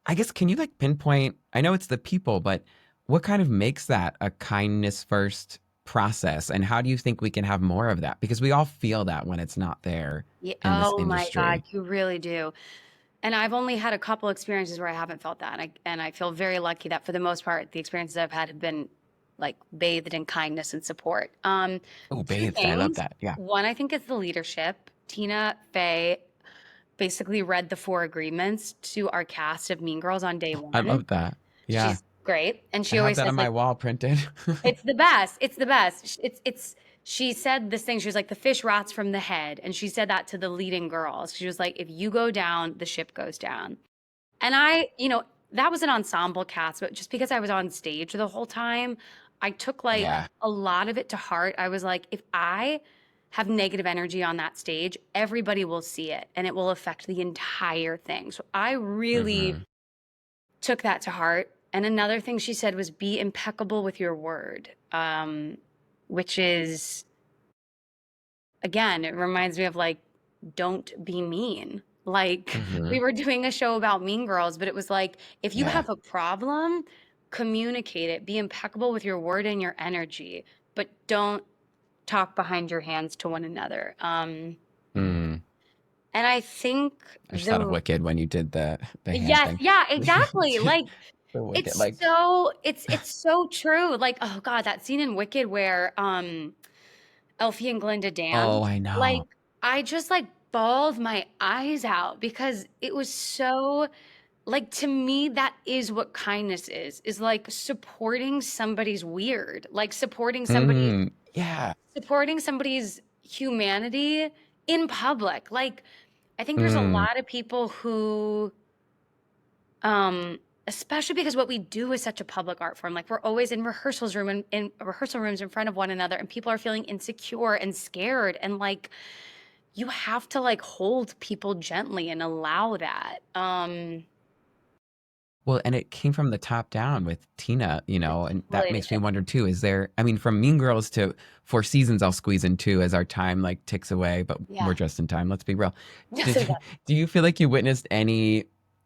I guess, can you like pinpoint, I know it's the people, but what kind of makes that a kindness first process? And how do you think we can have more of that? Because we all feel that when it's not there in this industry. My God, you really do. And I've only had a couple experiences where I haven't felt that. And I feel very lucky that for the most part, the experiences I've had have been like bathed in kindness and support. Oh, bathed. I love that. Yeah. One, I think, is the leadership. Tina Fey basically read the 4 agreements to our cast of Mean Girls on day I 1. love that. Yeah. She's great. And I she have always that says on my like, wall printed. it's the best. It's the best. She said this thing. She was like, the fish rots from the head. And she said that to the leading girls. She was like, if you go down, the ship goes down. And that was an ensemble cast, but just because I was on stage the whole time, I took like Yeah. a lot of it to heart. I was like, if I have negative energy on that stage, everybody will see it and it will affect the entire thing. So I really Hmm. took that to heart. And another thing she said was be impeccable with your word, which is, again, it reminds me of like, don't be mean. Like, Hmm. we were doing a show about Mean Girls, but it was like, if you Yeah. have a problem, communicate it, be impeccable with your word and your energy, but don't talk behind your hands to one another. Mm. And I think I just thought of Wicked when you did the hand yes, thing. yeah, exactly. Like, The Wicked, it's like, so it's so true. Like, oh God, that scene in Wicked where Elfie and Glinda oh, dance. I Like, know. I just like bawled my eyes out because it was so like, to me, that is what kindness is like supporting somebody's weird, like Yeah. supporting somebody's humanity in public. Like, I think there's a Mm. lot of people who um especially because what we do is such a public art form, like we're always in rehearsals room and in rehearsal rooms in front of one another, and people are feeling insecure and scared, and like you have to like hold people gently and allow that. Well, and it came from the top down with Tina, and that Really makes me did. wonder too. Is there, I mean, from Mean Girls to Four Seasons, I'll squeeze in two as our time like ticks away, but we're Yeah. just in time. Let's be real. Yes, Did it you, does. do you feel like you witnessed any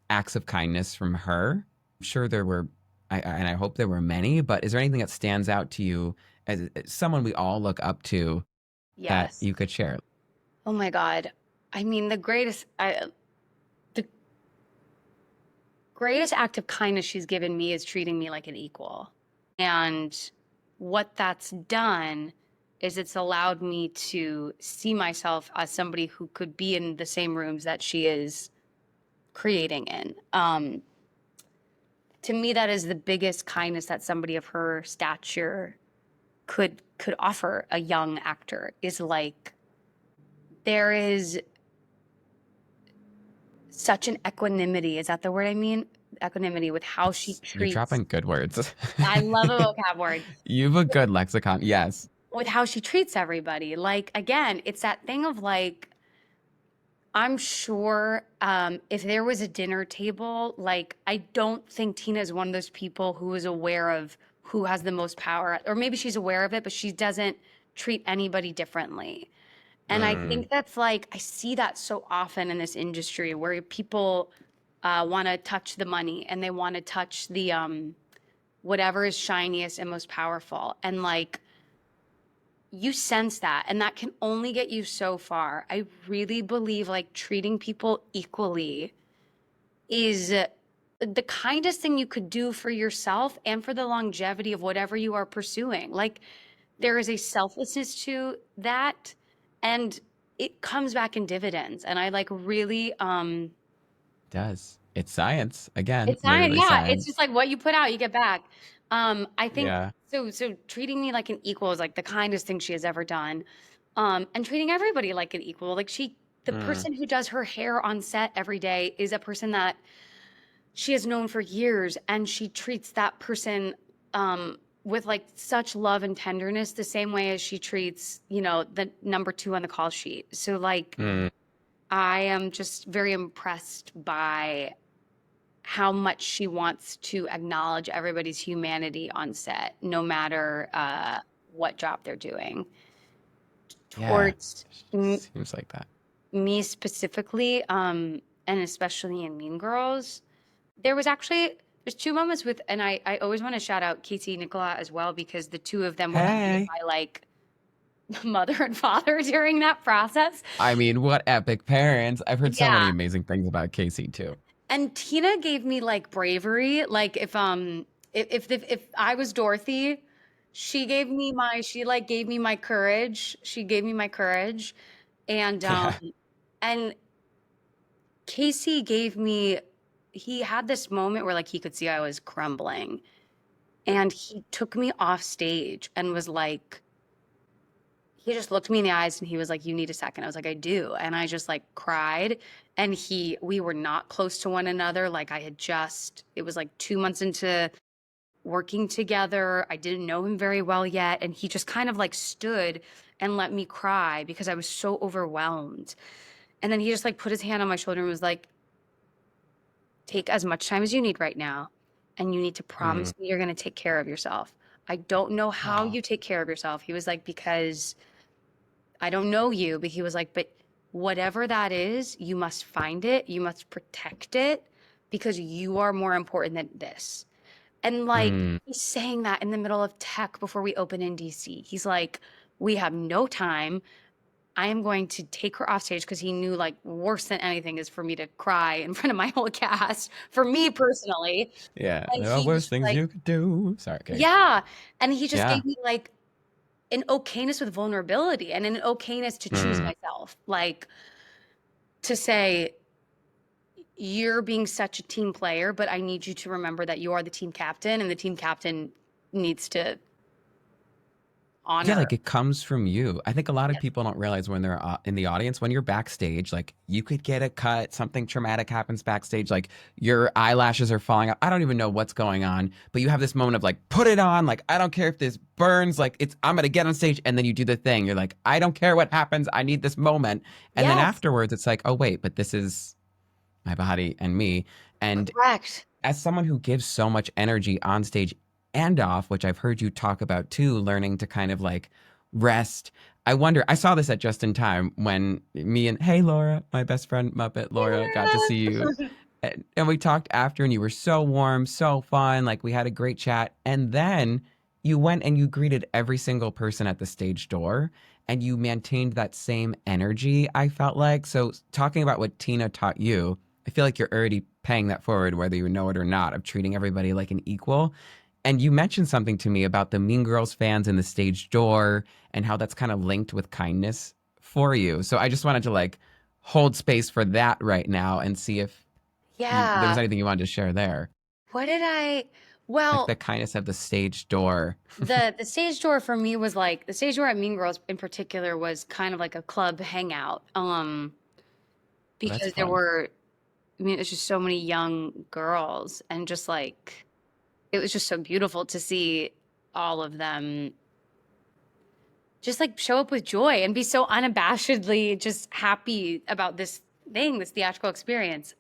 acts of kindness from her? I'm sure there were, and I hope there were many, but is there anything that stands out to you as someone we all look up to that Yes. you could share? Oh my God. I mean, the greatest act of kindness she's given me is treating me like an equal. And what that's done is it's allowed me to see myself as somebody who could be in the same rooms that she is creating in. To me, that is the biggest kindness that somebody of her stature could offer a young actor, is like there is such an equanimity. Is that the word I mean? Equanimity with how she You're treats. dropping good words. I love a vocab word. You have a good lexicon. Yes. With how she treats everybody. Like, again, it's that thing of like, I'm sure if there was a dinner table, like, I don't think Tina is one of those people who is aware of who has the most power, or maybe she's aware of it, but she doesn't treat anybody differently. And I Mm. think that's like, I see that so often in this industry where people want to touch the money and they want to touch the whatever is shiniest and most powerful. And like, you sense that, and that can only get you so far. I really believe like treating people equally is the kindest thing you could do for yourself and for the longevity of whatever you are pursuing. Like, there is a selflessness to that, and it comes back in dividends. And I like really Does. It's science. Again, it's not, literally yeah, it's science. just like what you put out, you get back. I think Yeah. so treating me like an equal is like the kindest thing she has ever done. And treating everybody like an equal. Like, the Mm. person who does her hair on set every day is a person that she has known for years, and she treats that person with like such love and tenderness, the same way as she treats, the number 2 on the call sheet. So like, Mm. I am just very impressed by how much she wants to acknowledge everybody's humanity on set, no matter what job they're doing. Yeah. Towards m- Seems like that. me specifically, and especially in Mean Girls, there's 2 moments with, and I always want to shout out Casey Nicola as well, because the 2 of them were kind of Hey. my like mother and father during that process. I mean, what epic parents. I've heard so many Yeah. amazing things about Casey too. And Tina gave me like bravery. Like, if I was Dorothy, she like gave me my courage. She gave me my courage. And Yeah. and Casey he had this moment where like he could see I was crumbling, and he took me off stage and was like, he just looked me in the eyes and he was like, "You need a second." I was like, "I do." And I just like cried. And we were not close to one another. Like it was like 2 months into working together. I didn't know him very well yet. And he just kind of like stood and let me cry because I was so overwhelmed. And then he just like put his hand on my shoulder and was like, "Take as much time as you need right now. And you need to Mm. promise me you're going to take care of yourself. I don't know how Oh. you take care of yourself." He was like, "Because I don't know you," but he was like, "But whatever that is, you must find it. You must protect it because you are more important than this." And like, Mm. he's saying that in the middle of tech before we open in DC. He's like, "We have no time. I am going to take her off stage," because he knew like worse than anything is for me to cry in front of my whole cast, for me personally. Yeah. And There are he worse was things like, you could do. Sorry. Okay. yeah. And he just Yeah. gave me like an okayness with vulnerability and an okayness to choose Mm. myself. Like to say, "You're being such a team player, but I need you to remember that you are the team captain, and the team captain needs to Yeah, honor." like it comes from you. I think a lot of Yes. people don't realize when they're in the audience, when you're backstage, like you could get a cut, something traumatic happens backstage, like your eyelashes are falling out. I don't even know what's going on, but you have this moment of like, put it on. Like, I don't care if this burns, like I'm going to get on stage. And then you do the thing. You're like, I don't care what happens. I need this moment. And then Yes, afterwards, it's like, oh, wait, but this is my body and me. And correct. as someone who gives so much energy on stage and off, which I've heard you talk about too, learning to kind of like rest. I wonder, I saw this at just in time when me and, hey, Laura, my best friend Muppet Laura, got to see you. And we talked after, and you were so warm, so fun. Like we had a great chat. And then you went and you greeted every single person at the stage door, and you maintained that same energy, I felt like. So, talking about what Tina taught you, I feel like you're already paying that forward, whether you know it or not, of treating everybody like an equal. And you mentioned something to me about the Mean Girls fans in the stage door and how that's kind of linked with kindness for you. So I just wanted to like hold space for that right now and see if there was Yeah. anything you wanted to share there. What did I Like the well, kindness of the stage door. the stage door for me was like the stage door at Mean Girls in particular was kind of like a club hangout. Oh, that's Because there fun. were, I mean, it's just so many young girls and just like it was just so beautiful to see all of them just like show up with joy and be so unabashedly just happy about this theatrical experience.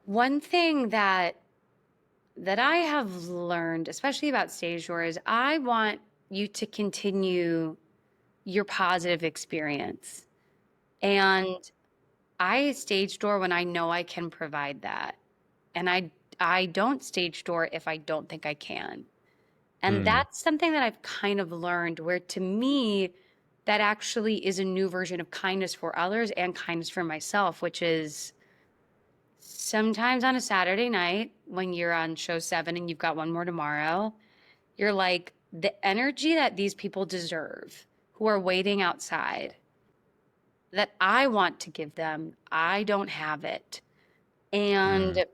One thing that I have learned, especially about stage door, is I want you to continue your positive experience. And I stage door when I know I can provide that. And I don't stage door if I don't think I can. And Mm, that's something that I've kind of learned where to me that actually is a new version of kindness for others and kindness for myself, which is sometimes on a Saturday night when you're on show 7 and you've got one more tomorrow, you're like the energy that these people deserve who are waiting outside that I want to give them, I don't have it. mm, And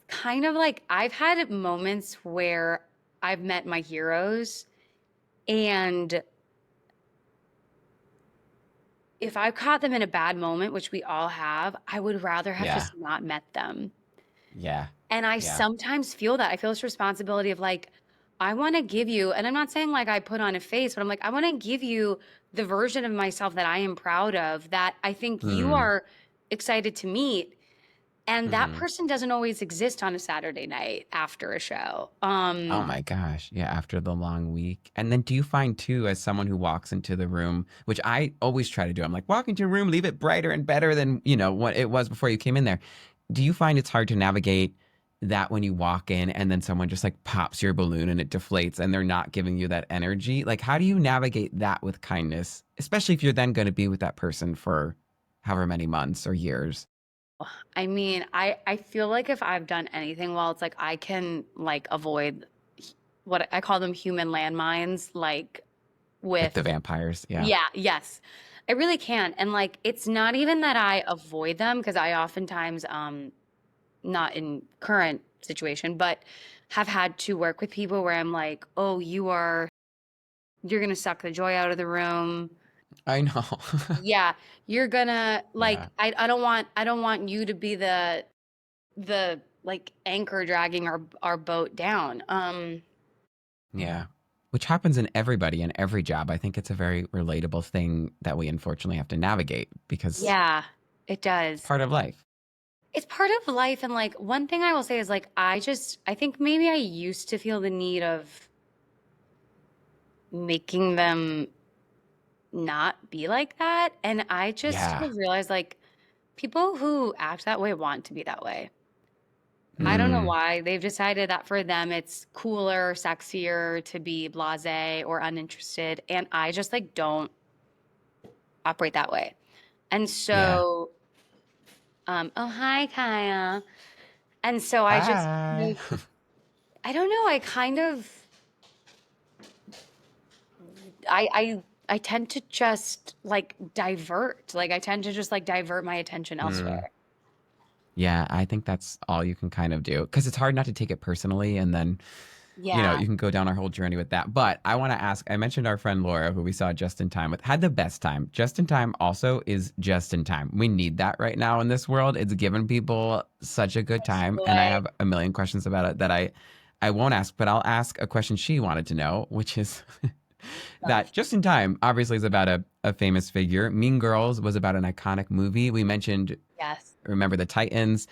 kind of like I've had moments where I've met my heroes, and if I caught them in a bad moment, which we all have, I would rather have yeah. just not met them. Yeah. And I Yeah. sometimes feel that. I feel this responsibility of like, I want to give you, and I'm not saying like I put on a face, but I'm like, I want to give you the version of myself that I am proud of, that I think you Mm, are excited to meet. And that hmm. person doesn't always exist on a Saturday night after a show. Oh my gosh. Yeah. After the long week. And then do you find too, as someone who walks into the room, which I always try to do, I'm like, walk into a room, leave it brighter and better than, what it was before you came in there. Do you find it's hard to navigate that when you walk in and then someone just like pops your balloon and it deflates and they're not giving you that energy? Like, how do you navigate that with kindness, especially if you're then going to be with that person for however many months or years? I mean, I feel like if I've done anything well, it's like I can like avoid what I call them human landmines, like With the with, vampires. Yeah. yeah, yes. I really can. And like, it's not even that I avoid them because I oftentimes, not in current situation, but have had to work with people where I'm like, oh, you're gonna suck the joy out of the room. I know. Yeah, you're gonna like Yeah. I don't want you to be the like anchor dragging our boat down. Yeah. Which happens in everybody in every job. I think it's a very relatable thing that we unfortunately have to navigate because Yeah, it it's does. part of life. It's part of life. And like one thing I will say is like I think maybe I used to feel the need of making them not be like that. And I just Yeah. have realized like people who act that way want to be that way. I don't know Mm. why. They've decided that for them it's cooler, sexier to be blasé or uninterested. And I just like don't operate that way. And Yeah. so, oh hi Kaya. And so I just Hi. I don't know, I kind of I tend to just like divert. Like I tend to just like divert my attention Mm. elsewhere. Yeah, I think that's all you can kind of do because it's hard not to take it personally and then Yeah. you can go down our whole journey with that. But I want to ask, I mentioned our friend Laura, who we saw just in time with, had the best time. Just in time also is just in time. We need that right now in this world. It's given people such a good time. And I Boy. have a million questions about it that I won't ask, but I'll ask a question she wanted to know, which is that Just in Time obviously is about a famous figure. Mean Girls was about an iconic movie. We mentioned Yes. Remember the Titans.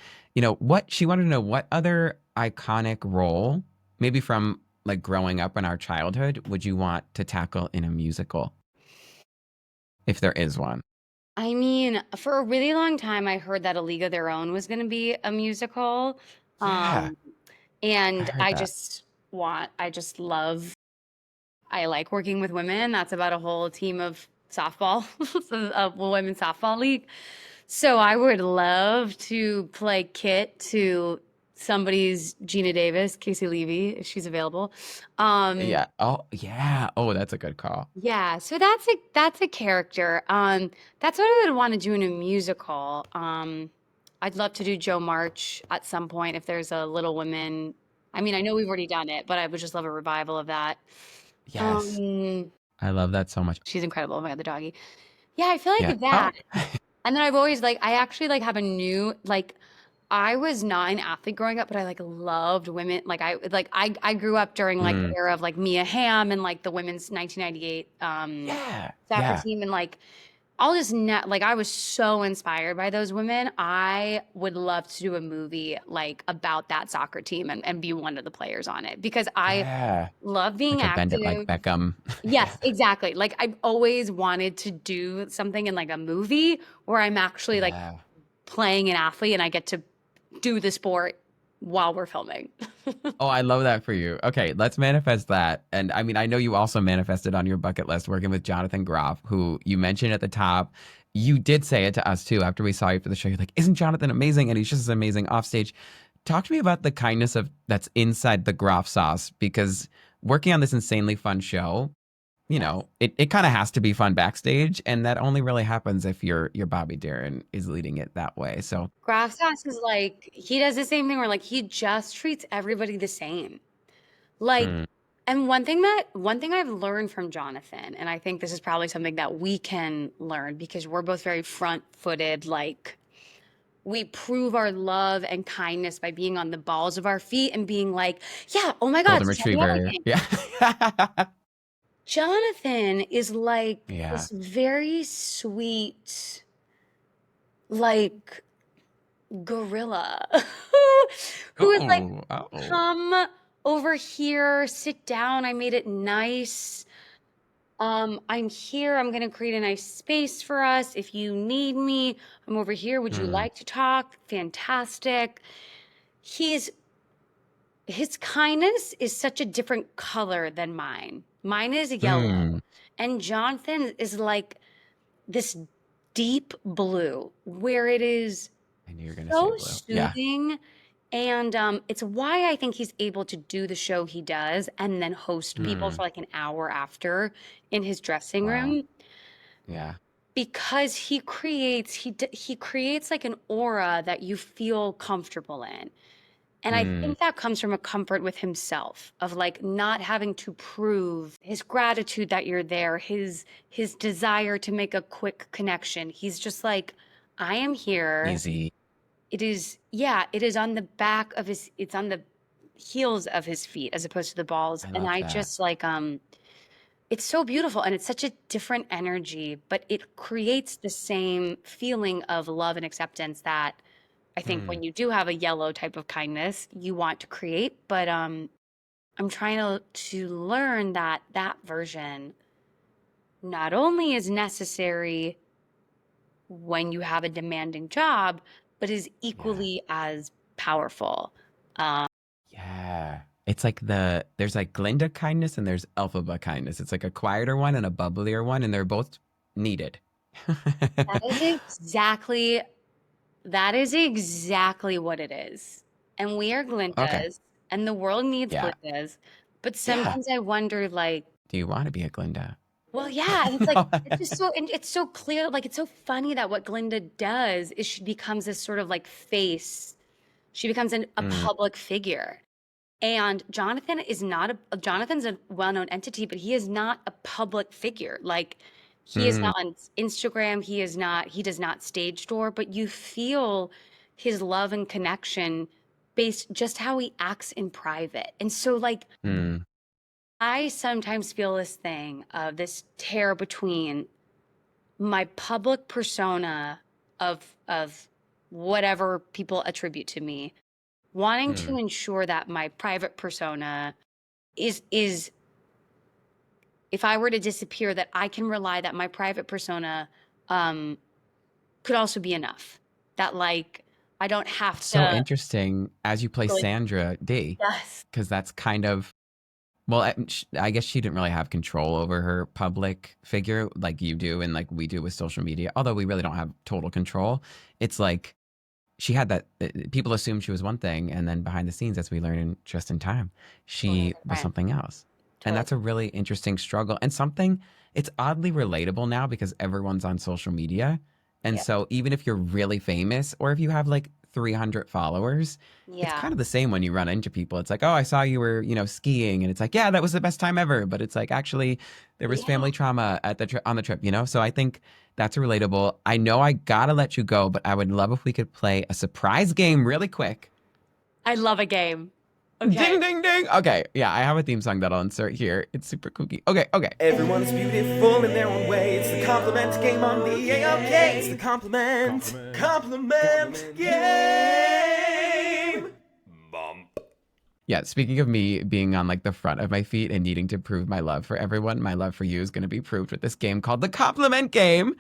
What she wanted to know what other iconic role, maybe from like growing up in our childhood, would you want to tackle in a musical, if there is one? I mean, for a really long time, I heard that A League of Their Own was going to be a musical. Yeah, Um, I and heard that. I just love, I like working with women. That's about a whole team of softball, a women's softball league. So I would love to play Kit to somebody's Gina Davis, Casey Levy, if she's available. Um, Yeah. Oh, yeah. Oh, that's a good call. yeah, so that's a character. That's what I would want to do in a musical. I'd love to do Joe March at some point if there's a Little Women. I mean, I know we've already done it, but I would just love a revival of that. Yes. Um, I love that so much. she's incredible. Oh my God, the doggy. Yeah, I feel Yeah. like that. Oh, And then I've always like I actually like have a new like I was not an athlete growing up, but I like loved women. I grew up during like the mm, era of like Mia Hamm and like the women's 1998 yeah. soccer Yeah. team and like all this net like I was so inspired by those women. I would love to do a movie like about that soccer team and be one of the players on it because I Yeah. love being Like a Bend It Like active. Beckham. Yes, exactly. Like I've always wanted to do something in like a movie where I'm actually like Yeah. playing an athlete and I get to do the sport while we're filming. Oh, I love that for you. Okay, let's manifest that. And I mean, I know you also manifested on your bucket list working with Jonathan Groff, who you mentioned at the top. You did say it to us too after we saw you for the show. You're like, isn't Jonathan amazing? And he's just as amazing off stage. Talk to me about the kindness of that's inside the Groff sauce because working on this insanely fun show, Yes. it kind of has to be fun backstage, and that only really happens if your Bobby Darin is leading it that way. So, Graf sauce is like he does the same thing where like he just treats everybody the same. Like, mm, and one thing I've learned from Jonathan, and I think this is probably something that we can learn because we're both very front-footed, like we prove our love and kindness by being on the balls of our feet and being like, yeah, oh my God, golden tell me retriever. everything. Yeah. Jonathan is like Yeah. this very sweet, like gorilla who is like, Oh, oh. come over here, sit down. I made it nice. I'm here. I'm gonna create a nice space for us. If you need me, I'm over here. Would you Mm, like to talk? Fantastic. He's his kindness is such a different color than mine. Mine is yellow, mm. and Jonathan is like this deep blue where it is I knew you were gonna say so blue. Yeah. soothing And it's why I think he's able to do the show he does and then host people Hmm. for like an hour after in his dressing Wow. room, Yeah. because he creates like an aura that you feel comfortable in. And I Mm. think that comes from a comfort with himself of like not having to prove his gratitude that you're there, his desire to make a quick connection. He's just like, I am here. Easy. It is, yeah, it is on the back of it's on the heels of his feet as opposed to the balls. I And love I that. just like it's so beautiful and it's such a different energy, but it creates the same feeling of love and acceptance that I think Mm. when you do have a yellow type of kindness, you want to create. But I'm trying to learn that that version not only is necessary when you have a demanding job, but is Yeah. equally as powerful. Um, Yeah. It's like there's like Glinda kindness and there's Elphaba kindness. It's like a quieter one and a bubblier one, and they're both needed. that is exactly that is exactly what it is. And we are Okay. Glindas, and the world needs Yeah. Glindas. But Yeah. sometimes I wonder, like, Do you want to be a Glinda? well, yeah, and it's like it's just so and it's so clear, like it's so funny that what Glinda does is she becomes this sort of like face. She becomes a Mm. public figure. And Jonathan is not Jonathan's a well-known entity, but he is not a public figure. Like he is Mm. not on Instagram, he does not stage door, but you feel his love and connection based just how he acts in private. And so like Mm. I sometimes feel this thing of this tear between my public persona of whatever people attribute to me, wanting to Mm. ensure that my private persona is if I were to disappear, that I can rely that my private persona um could also be enough. That like I don't have So to interesting as you play really. Sandra D, Yes. because that's kind of well, I guess she didn't really have control over her public figure like you do and like we do with social media. Although we really don't have total control. It's like she had that people assumed she was one thing, and then behind the scenes, as we learn in just in time, Totally she was different. something else. And Totally. that's a really interesting struggle and something it's oddly relatable now because everyone's on social media. And Yeah. so even if you're really famous or if you have like 300 followers, it's Yeah. kind of the same when you run into people. It's like, oh, I saw you were, skiing, and it's like, yeah, that was the best time ever. But it's like actually there was Yeah. family trauma at on the trip. So I think that's relatable. I know I gotta let you go, but I would love if we could play a surprise game really quick. I love a game. Okay. Ding, ding, ding. Okay, yeah, I have a theme song that I'll insert here. It's super kooky. Okay, okay. Everyone is beautiful in their own way. It's the compliment game on the AOK. It's the compliment game. Bump. Yeah, speaking of me being on like the front of my feet and needing to prove my love for everyone, my love for you is going to be proved with this game called the Compliment Game.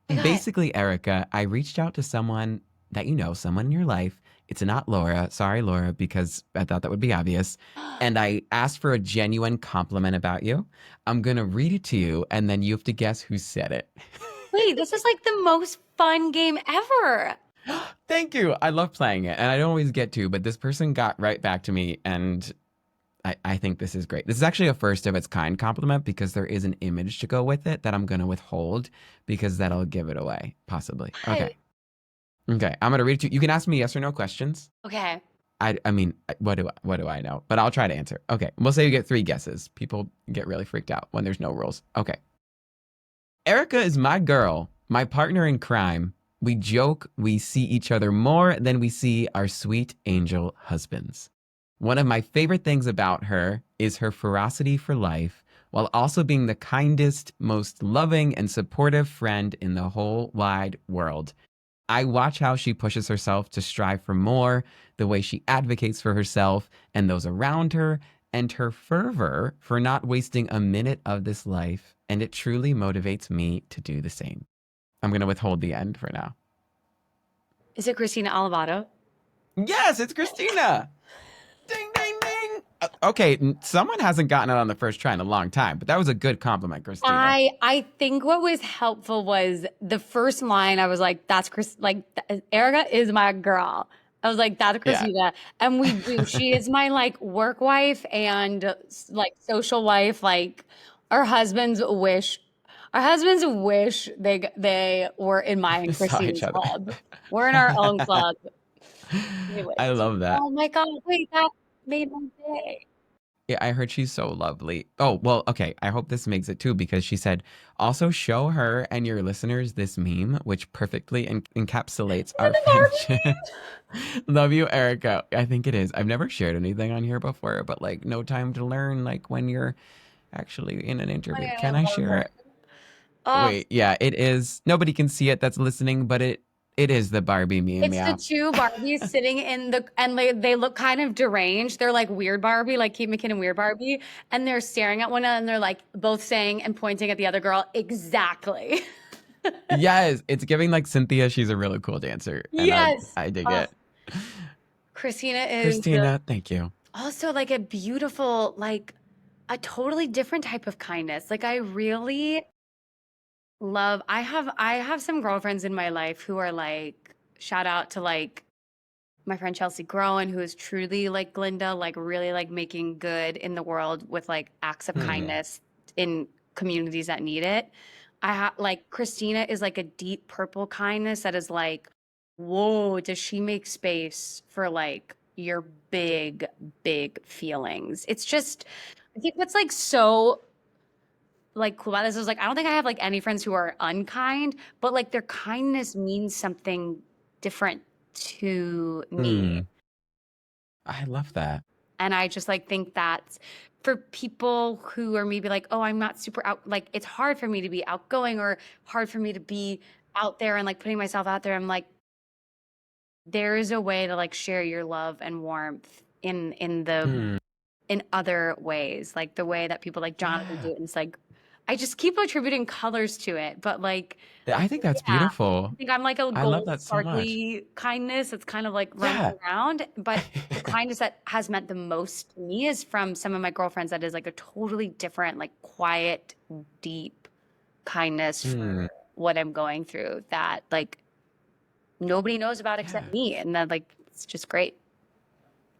Oh my God. Basically, Erica, I reached out to someone that someone in your life. It's not Laura. Sorry, Laura, because I thought that would be obvious. And I asked for a genuine compliment about you. I'm going to read it to you, and then you have to guess who said it. Wait, this is like the most fun game ever. Thank you. I love playing it, and I don't always get to, but this person got right back to me, and I think this is great. This is actually a first of its kind compliment because there is an image to go with it that I'm going to withhold because that'll give it away, possibly. Hi. Okay. Okay. I'm going to read it to you. You can ask me yes or no questions. Okay. I mean, what do I know? But I'll try to answer. Okay. We'll say you get 3 guesses. People get really freaked out when there's no rules. Okay. Erika is my girl, my partner in crime. We joke, we see each other more than we see our sweet angel husbands. One of my favorite things about her is her ferocity for life, while also being the kindest, most loving, and supportive friend in the whole wide world. I watch how she pushes herself to strive for more, the way she advocates for herself and those around her, and her fervor for not wasting a minute of this life. And it truly motivates me to do the same. I'm going to withhold the end for now. Is it Christina Olivato? Yes, it's Christina. Ding, ding, ding. Okay, someone hasn't gotten it on the first try in a long time, but that was a good compliment, Christina. I think what was helpful was the first line. I was like, "That's Chris. Like Erica is my girl." I was like, that's Yeah. Christina. And we do. She is my like work wife and like social wife. Like our husbands wish they were in my and Saw each Christina's other. club. We're in our own club. I Anyways. love that. Oh my God, wait, that made my day. Yeah, I heard she's so lovely. Oh, well, okay. I hope this makes it too because she said, also show her and your listeners this meme, which perfectly encapsulates our The Barbie friendship. Love you, Erica. I think it is. I've never shared anything on here before, but like no time to learn, like when you're actually in an interview. meme. I Can I love share it. it? Oh, Wait, yeah, it is. Nobody can see it that's listening, but it is the Barbie meme, it's the yeah. two Barbies sitting in the, and they look kind of deranged. They're like Weird Barbie, like Kate McKinnon Weird Barbie, and they're staring at one another and they're like both saying and pointing at the other girl exactly. Yes, it's giving like Cynthia, she's a really cool dancer, and Yes. I dig Oh, it. Christina is Christina, thank you. also like a beautiful, like a totally different type of kindness. Like I really love, I have some girlfriends in my life who are like, shout out to like my friend Chelsea Groen, who is truly like Glenda, like really like making good in the world with like acts of kindness in communities that need it. Like Christina is like a deep purple kindness that is like, whoa, does she make space for like your big, big feelings? It's just, I think what's like so like cool about this is like I don't think I have like any friends who are unkind, but like their kindness means something different to me. Mm, I love that. And I just like think that's for people who are maybe like, oh, I'm not super out, like it's hard for me to be outgoing or hard for me to be out there and like putting myself out there. I'm like, there is a way to like share your love and warmth Mm, in other ways, like the way that people like Jonathan do yeah. it. And it's like, I just keep attributing colors to it, but like, I think that's yeah, I beautiful. think I'm like a I love gold that so much. sparkly kindness. It's kind of like running Yeah. around, but the kindness that has meant the most to me is from some of my girlfriends that is like a totally different, like quiet, deep kindness Mm, for what I'm going through that like nobody knows about except yeah. me. And that like, it's just great.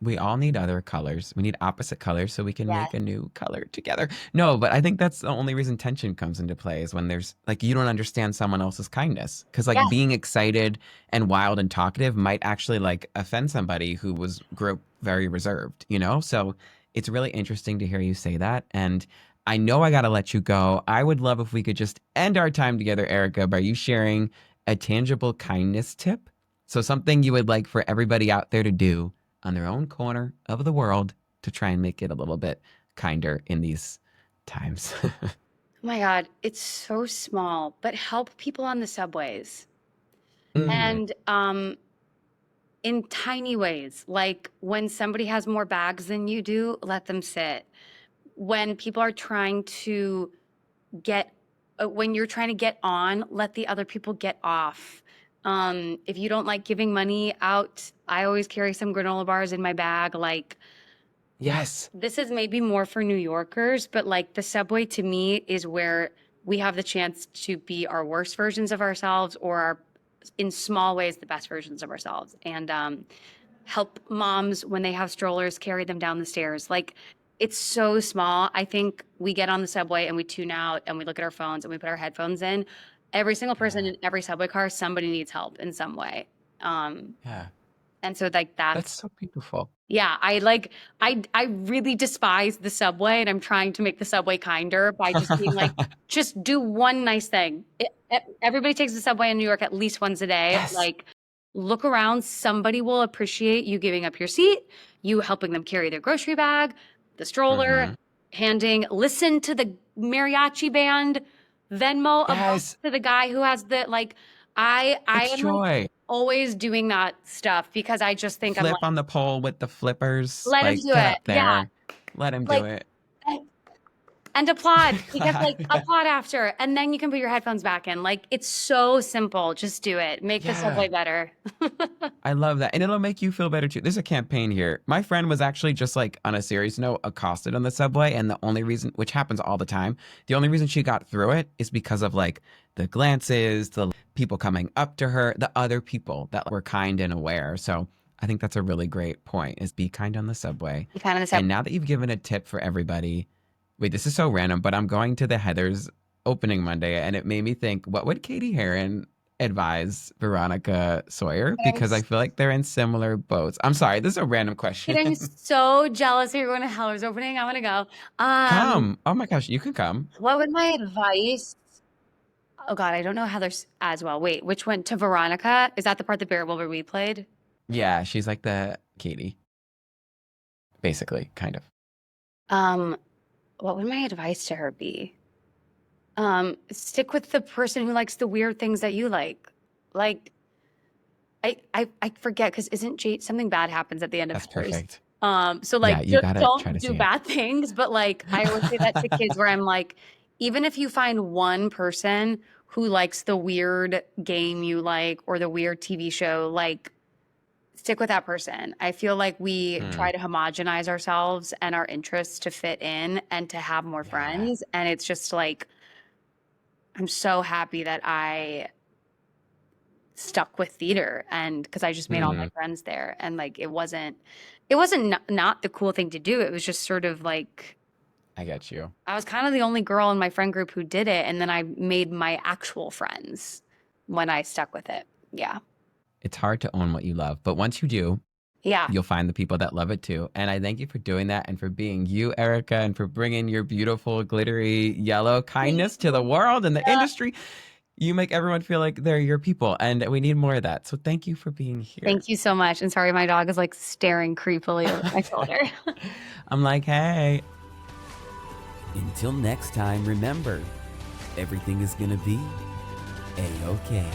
We all need other colors. We need opposite colors so we can Yeah. make a new color together. No, but I think that's the only reason tension comes into play is when there's like you don't understand someone else's kindness. Because like Yes. being excited and wild and talkative might actually like offend somebody who grew up very reserved, you know? So it's really interesting to hear you say that. And I know I gotta let you go. I would love if we could just end our time together, Erica, by you sharing a tangible kindness tip. So something you would like for everybody out there to do on their own corner of the world to try and make it a little bit kinder in these times. Oh my God, it's so small, but help people on the subways. Mm, And in tiny ways, like when somebody has more bags than you do, let them sit. When people are trying to get, when you're trying to get on, let the other people get off. If you don't like giving money out, I always carry some granola bars in my bag. Like, yes. this is maybe more for New Yorkers, but like the subway to me is where we have the chance to be our worst versions of ourselves or our, in small ways, the best versions of ourselves. And help moms when they have strollers carry them down the stairs. Like it's so small. I think we get on the subway and we tune out and we look at our phones and we put our headphones in. Every single person Yeah. in every subway car, somebody needs help in some way. Um, Yeah. and so like That's that's so beautiful. yeah, I like I really despise the subway and I'm trying to make the subway kinder by just being like, just do one nice thing. Everybody takes the subway in New York at least once a day. Yes. Like, look around, somebody will appreciate you giving up your seat, you helping them carry their grocery bag, the stroller, Hmm. handing, listen to the mariachi band, Venmo a buck Yes. to the guy who has the like I It's am like joy. always doing that stuff because I just think I'm Flip like, on the pole with the flippers. let him Like, do get it. up Yeah. there. Let him do Like, it. and applaud because like Yeah. applaud after and then you can put your headphones back in. Like it's so simple. Just do it. Make the Yeah. subway better. I love that. And it'll make you feel better too. There's a campaign here. My friend was actually just like on a serious note accosted on the subway. And the only reason, which happens all the time, the only reason she got through it is because of like the glances, the people coming up to her, the other people that were kind and aware. So I think that's a really great point, is be kind on the subway. You kind of And now that you've given a tip for everybody, wait, this is so random, but I'm going to the Heathers opening Monday, and it made me think, what would Katie Heron advise Veronica Sawyer? Because I feel like they're in similar boats. I'm sorry, this is a random question. I'm so jealous that you're going to Heller's opening. I want to go. Come. Oh my gosh, you can come. What would my advice? Oh God, I don't know Heather's as well. Wait, which one? To Veronica? Is that the part that Barry Wilbur we played? Yeah, she's like the Katie. Basically, kind of. What would my advice to her be? Stick with the person who likes the weird things that you like. Like, I forget, because isn't Jade, something bad happens at the end of That's Heather's. perfect. So like, Yeah, you just gotta try don't to do see it. bad things. But like, I always say that to kids where I'm like, even if you find one person who likes the weird game you like or the weird TV show, like, stick with that person. I feel like we try to homogenize ourselves and our interests to fit in and to have more friends. And it's just like, I'm so happy that I stuck with theater, and because I just made all my friends there, and like it wasn't not the cool thing to do. It was just sort of like, I get you. I was kind of the only girl in my friend group who did it, and then I made my actual friends when I stuck with it. Yeah. It's hard to own what you love, but once you do, Yeah. you'll find the people that love it too. And I thank you for doing that, and for being you, Erika, and for bringing your beautiful, glittery yellow kindness to the world and the industry. You make everyone feel like they're your people, and we need more of that. So thank you for being here. Thank you so much. And sorry, my dog is like staring creepily over my shoulder. I'm like, hey. Until next time, remember, everything is gonna be A-OK.